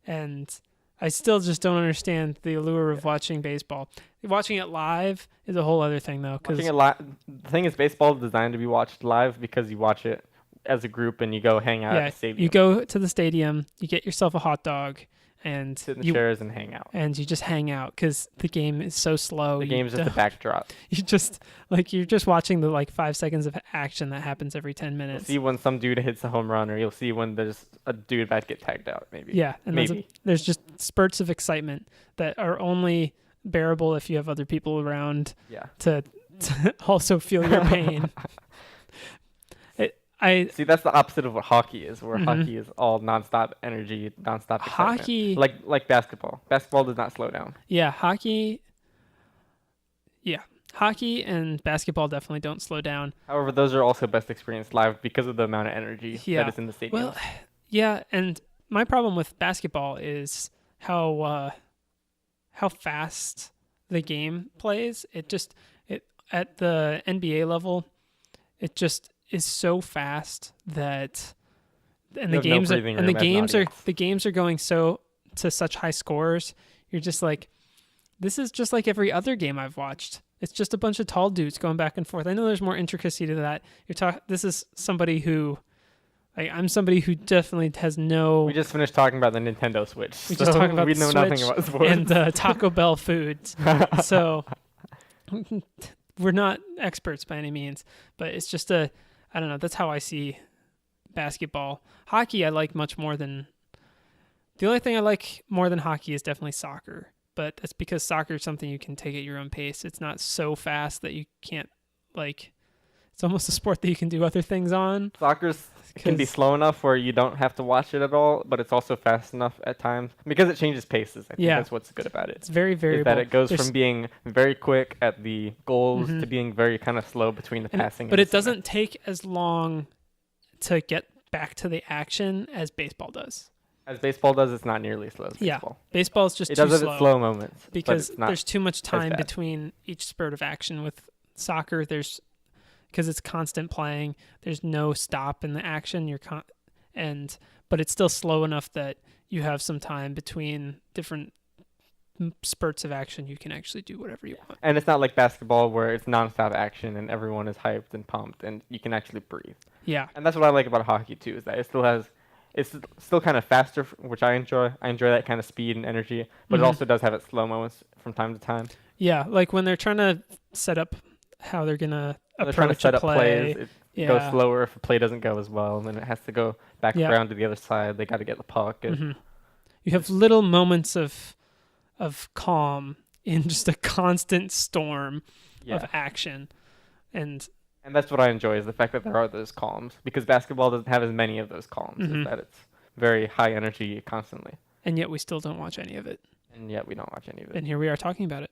and I still just don't understand the allure of watching baseball. Watching it live is a whole other thing, though. Because The thing is, baseball is designed to be watched live because you watch it as a group and you go hang out at the stadium. you go to the stadium, you get yourself a hot dog, and sit in the chairs and hang out. and you just hang out because the game is so slow. The game's just a backdrop. You're just watching the 5 seconds of action that happens every 10 You'll minutes. see when some dude hits a home run, or you'll see when there's a dude about to get tagged out. Maybe. Yeah, and maybe. there's just spurts of excitement that are only bearable if you have other people around Yeah. to also feel your pain. See, that's the opposite of what hockey is, where Mhm. hockey is all nonstop energy, nonstop excitement. Hockey, like basketball. Basketball does not slow down. yeah, hockey and basketball definitely don't slow down. However, those are also best experienced live because of the amount of energy Yeah. that is in the stadium. Well, yeah, and my problem with basketball is how fast the game plays. It at the NBA level, it just is so fast that and You the have no games are breathing and the room as an games are audience. the games are going to such high scores. You're just like, this is just like every other game I've watched. It's just a bunch of tall dudes going back and forth. I know there's more intricacy to that. This is somebody who I'm somebody who definitely has no We just finished talking about the Nintendo Switch. We just talked about we the know nothing Switch about sports. and Taco Bell foods. So we're not experts by any means, but it's just I don't know. That's how I see basketball. Hockey, I like much more than. The only thing I like more than hockey is definitely soccer, but that's because soccer is something you can take at your own pace. It's not so fast that you can't It's almost a sport that you can do other things on. Soccer can be slow enough where you don't have to watch it at all, but it's also fast enough at times because it changes paces. I think that's what's good about it. It's very variable. Is that it goes from being very quick at the goals Mhm. to being very kind of slow between the passing. But and it doesn't take as long to get back to the action as baseball does. As baseball does, it's not nearly as slow as Yeah. baseball. Baseball is just It too does have slow its slow moments but because it's not there's too much time bad. between each spurt of action. With soccer, because it's constant playing. There's no stop in the action. But it's still slow enough that you have some time between different spurts of action. You can actually do whatever you want. And it's not like basketball where it's nonstop action and everyone is hyped and pumped and you can actually breathe. Yeah. And that's what I like about hockey too, is that it's still kind of faster, which I enjoy. I enjoy that kind of speed and energy, but Mhm. it also does have its slow moments from time to time. Yeah, like when they're trying to set up how they're gonna They're trying to approach set a up play. plays. It Yeah. goes slower if a play doesn't go as well, and then it has to go back Yeah. around to the other side. They got to get the puck. And Mhm. You have little moments of calm in just a constant storm yeah. of action, and And that's what I enjoy, is the fact that there are those calms, because basketball doesn't have as many of those calms. Mhm. Is that it's very high energy constantly, yet we still don't watch any of it. and yet we don't watch any of it. And here we are talking about it.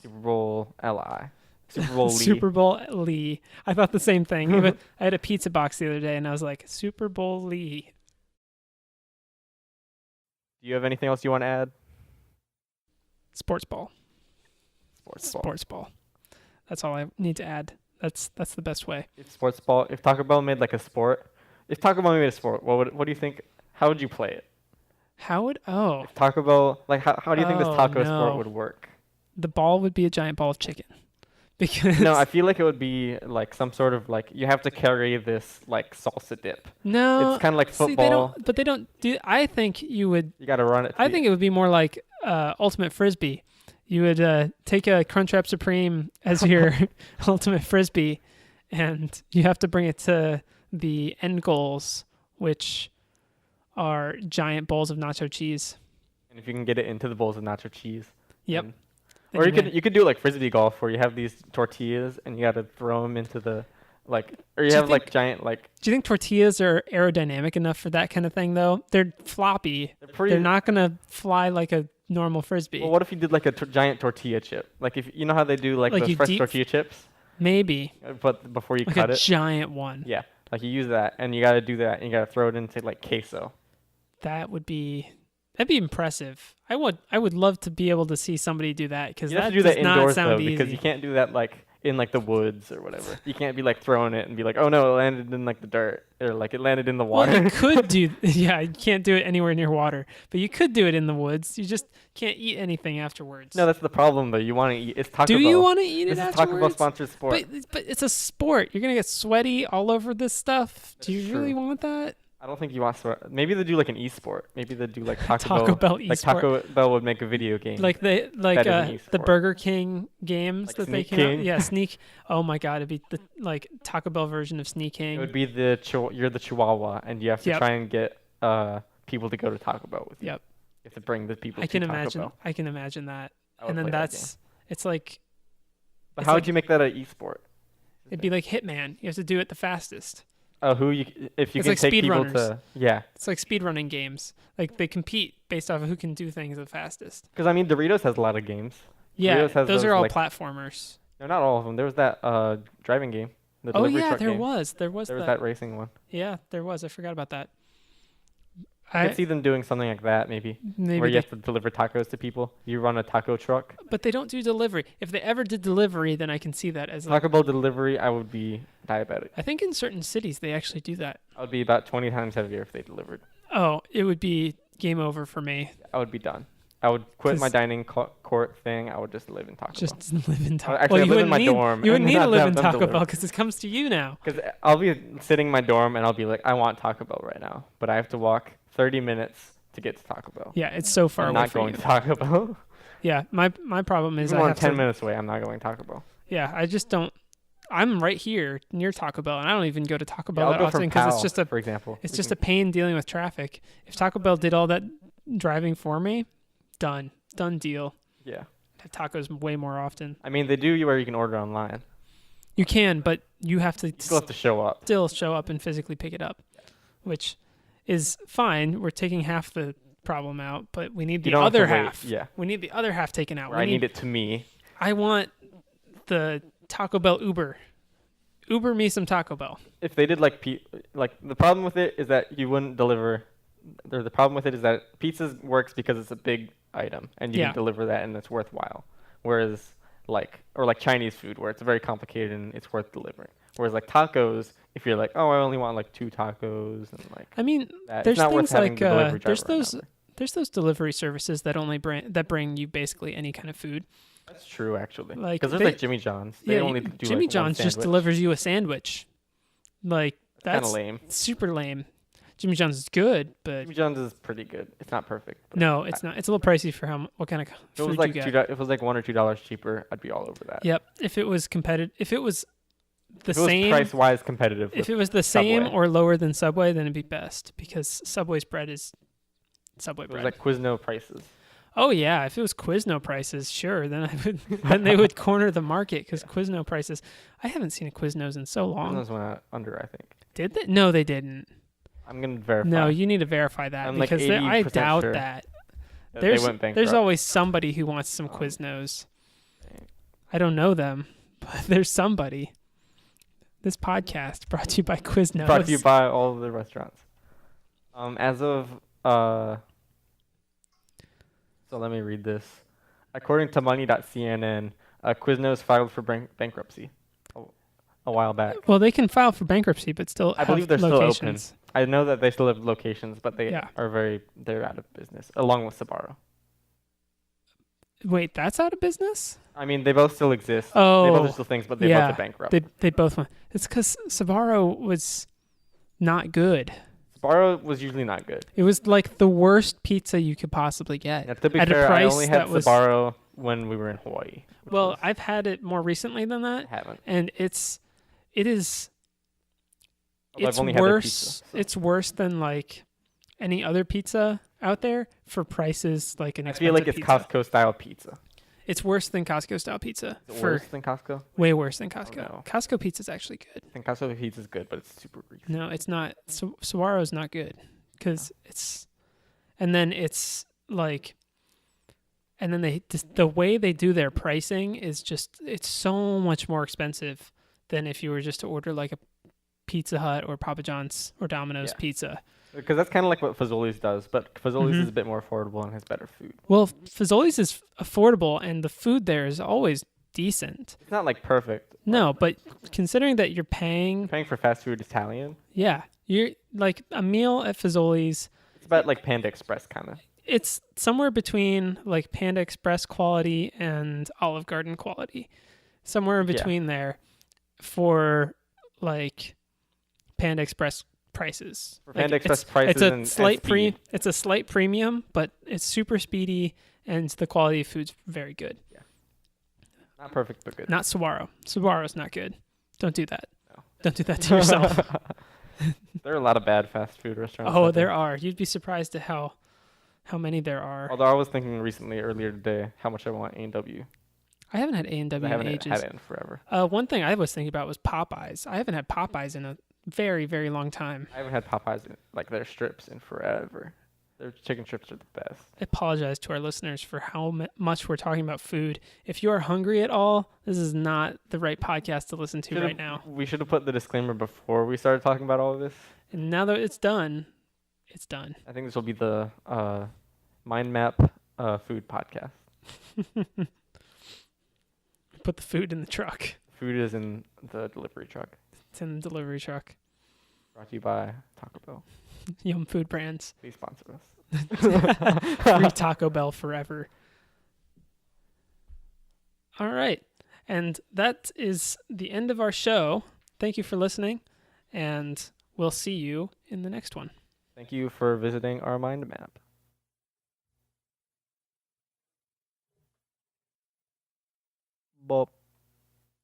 Super Bowl LI. Super Bowl Lee. Super Bowl Lee. I thought the same thing. I had a pizza box the other day, and I was like, Super Bowl Lee. Do you have anything else you want to add? Sports ball. Sports ball. Sports ball. That's all I need to add. That's the best way. If sports ball, if Taco Bell made like a sport, if Taco Bell made a sport, what do you think? How would you play it? If Taco Bell, like how do you think this Oh, taco no. sport would work? The ball would be a giant ball of chicken. Because No, I feel like it would be like some sort of like you have to carry this like salsa dip. no, It's kind of like see, football. they don't do. I think you would. You got to run it. I think it would be more like ultimate frisbee. You would take a Crunchwrap Supreme as your ultimate frisbee, and you have to bring it to the end goals, which are giant bowls of nacho cheese. And if you can get it into the bowls of nacho cheese. Yep. then- Then Or you win. could do like frisbee golf where you have these tortillas and you got to throw them into the like, or you Do you have like giant like. Do you think tortillas are aerodynamic enough for that kind of thing though? They're floppy. They're pretty. They're not gonna fly like a normal frisbee. Well, what if you did like a giant tortilla chip? Like if you know how they do like Like those you fresh deep- tortilla chips, Maybe but before you like cut a it, giant one. yeah, like you use that, and you gotta do that, and you gotta throw it into like queso. That'd be impressive. I would love to be able to see somebody do that because You have that to do does that not indoors sound though, easy. because you can't do that like in like the woods or whatever. You can't be like throwing it and be like, oh no, it landed in like the dirt or like it landed in the Well, water. you could do, yeah, you can't do it anywhere near water, but you could do it in the woods. You just can't eat anything afterwards. No, that's the problem though. You want to eat. It's Taco do Bell. you want to eat it This is afterwards? Taco Bell sponsored sport. But it's a sport. You're gonna get sweaty all over this stuff. Do you That's really true. want that? I don't think you want to. Maybe they do like an e-sport. Maybe they do like Taco, Taco Bell Like eSport. Taco Bell would make a video game. Like the That is an the esport. Burger King games Like that they Sneak came out. King? Yeah, Sneak. Oh my God, it'd be the like Taco Bell version of Sneak it King. would be you're the Chihuahua, and you have to Yep. try and get people to go to Taco Bell with you. Yep. You have to bring the people I to can Taco imagine. Bell. I can imagine that. I would And then play that game. that's it's like But it's how like- would you make that an e-sport? it'd be like Hitman. You have to do it the fastest. Oh, if you It's can like take people speedrunners. to yeah. It's like speedrunning games. Like they compete based off of who can do things the fastest. Because I mean, Doritos has a lot of games. Yeah, Doritos has those are those, all like- platformers. No, not all of them. There was that driving game. The Oh delivery yeah, truck there game. was There was that. that racing one. Yeah, there was. I forgot about that. I could see them doing something like that maybe, maybe where you they, have to deliver tacos to people. You run a taco truck. but they don't do delivery. If they ever did delivery, then I can see that as like. Taco Bell delivery, I would be diabetic. I think in certain cities they actually do that. I would be about 20 times heavier if they delivered. Oh, it would be game over for me. I would be done. I would quit my 'Cause- dining court thing. I would just live in Taco Bell. Just live in Taco. Actually, I you live in wouldn't my need dorm you and wouldn't need to not live have in them Taco deliver. Bell because it comes to you now. Because I'll be sitting in my dorm and I'll be like, I want Taco Bell right now, but I have to walk 30 minutes to get to Taco Bell. Yeah, it's so far I'm away not from going you. to Taco Bell. Yeah, my problem is Even I more have than 10 to. minutes away, I'm not going to Taco Bell. Yeah, I just don't. I'm right here near Taco Bell, and I don't even go to Taco Yeah, Bell I'll that go often from because it's Pal, just a for example. it's just a pain dealing with traffic. If Taco Bell did all that driving for me, done deal. Yeah. Have tacos way more often. I mean, they do where you can order online. You can, but you have to You still have to show up. still show up and physically pick it up, which is fine. We're taking half the problem out, but we need You the don't have to other wait, half. yeah. We need the other half taken out. Where We I need it to me. I want the Taco Bell Uber. Uber me some Taco Bell. If they did like the problem with it is that you wouldn't deliver. The problem with it is that pizzas works because it's a big item and you Yeah. can deliver that and it's worthwhile. Whereas like Chinese food where it's very complicated and it's worth delivering. Whereas like tacos, if you're like, oh, I only want like 2 tacos and like I mean, that, there's it's not worth things having like the delivery there's driver those remember. there's those delivery services that only bring you basically any kind of food. That's true actually. Like, Because there's they- like Jimmy John's. They Yeah, only do Jimmy like one John's just sandwich. delivers you a sandwich. Like Kind that's of lame. super lame. Jimmy John's is good, but Jimmy John's is pretty good. It's not perfect. but no, it's not. It's a little pricey for what kind of If it food was like you $2, get. if it was like $1 or $2 cheaper, I'd be all over that. Yep. If it was competitive, if it was the If it was same, price wise competitive. if with it was the same Subway. or lower than Subway, then it'd be best because Subway's bread is Subway It was bread. like Quizno prices. Oh yeah, if it was Quizno prices, sure, then I would. Then they would corner the market because Quizno prices. I haven't seen a Quiznos in so long. Quiznos went out under, I think. Did they? No, they didn't. I'm gonna verify. No, you need to verify that I'm like because I 80% doubt sure that. that There's they went bankrupt. there's always somebody who wants some Um, Quiznos. dang. I don't know them, but there's somebody. This podcast brought to you by Quiznos. Brought to you by all of the restaurants. As of so let me read this. According to Money.cnn, Quiznos filed for bankruptcy a while back. Well, they can file for bankruptcy, but still I have believe they're still open. locations. I know that they still have locations, but they Yeah. they're out of business, along with Sbarro. Wait, that's out of business? I mean, they both still exist. Oh, They both are still things, but they both yeah. are bankrupt. They both went. It's because Sbarro was not good. Sbarro was usually not good. It was like the worst pizza you could possibly get. Yeah, to be At a fair, I price only had that was- Sbarro when we were in Hawaii. which Well, was- I've had it more recently than I that, haven't. and it is Although it's I've only had their worse. pizza, so. It's worse than like any other pizza out there for prices like an I feel like expensive it's pizza. Costco style pizza. It's worse than Costco style pizza. Is it worse than Costco? Way worse than Costco. no. Costco pizza is actually good. I think Costco pizza is good, but it's super greasy. No, it's not. Saguaro's not good because it's, and then it's like, and then they just, the way they do their pricing is just, it's so much more expensive than if you were just to order like a Pizza Hut or Papa John's or Domino's Yeah. pizza. Because that's kind of like what Fazoli's does, but Fazoli's Mhm. is a bit more affordable and has better food. Well, Fazoli's is affordable and the food there is always decent. It's not like perfect. No, but considering that you're paying, Paying for fast food Italian, yeah, you're like a meal at Fazoli's. it's about like Panda Express kind of. It's somewhere between like Panda Express quality and Olive Garden quality. Somewhere in Yeah. between there for like Panda Express prices. For Like, Panda Express it's prices a and slight speed. it's a slight premium, but it's super speedy and the quality of food's very good. Not perfect, but good. Not Saguaro. Saguaro's not good. Don't do that. No. Don't do that to yourself. There are a lot of bad fast food restaurants. Oh, out there are. You'd be surprised at how many there are. Although I was thinking earlier today, how much I want A&W. I haven't had I A&W in haven't ages. had it in forever. One thing I was thinking about was Popeyes. I haven't had Popeyes in a very, very long time. I haven't had Popeyes, like their strips, in forever. Their chicken strips are the best. I apologize to our listeners for how much we're talking about food. If you are hungry at all, this is not the right podcast to listen to right now. We should have put the disclaimer before we started talking about all of this. And now that it's done, it's done. I think this will be the Mind Map food podcast. Put the food in the truck. Food is in the delivery truck. It's in the delivery truck. Brought to you by Taco Bell. Yum Food Brands. Please sponsor us. Free Taco Bell forever. All right. And that is the end of our show. Thank you for listening, and we'll see you in the next one. Thank you for visiting our mind map. Bop.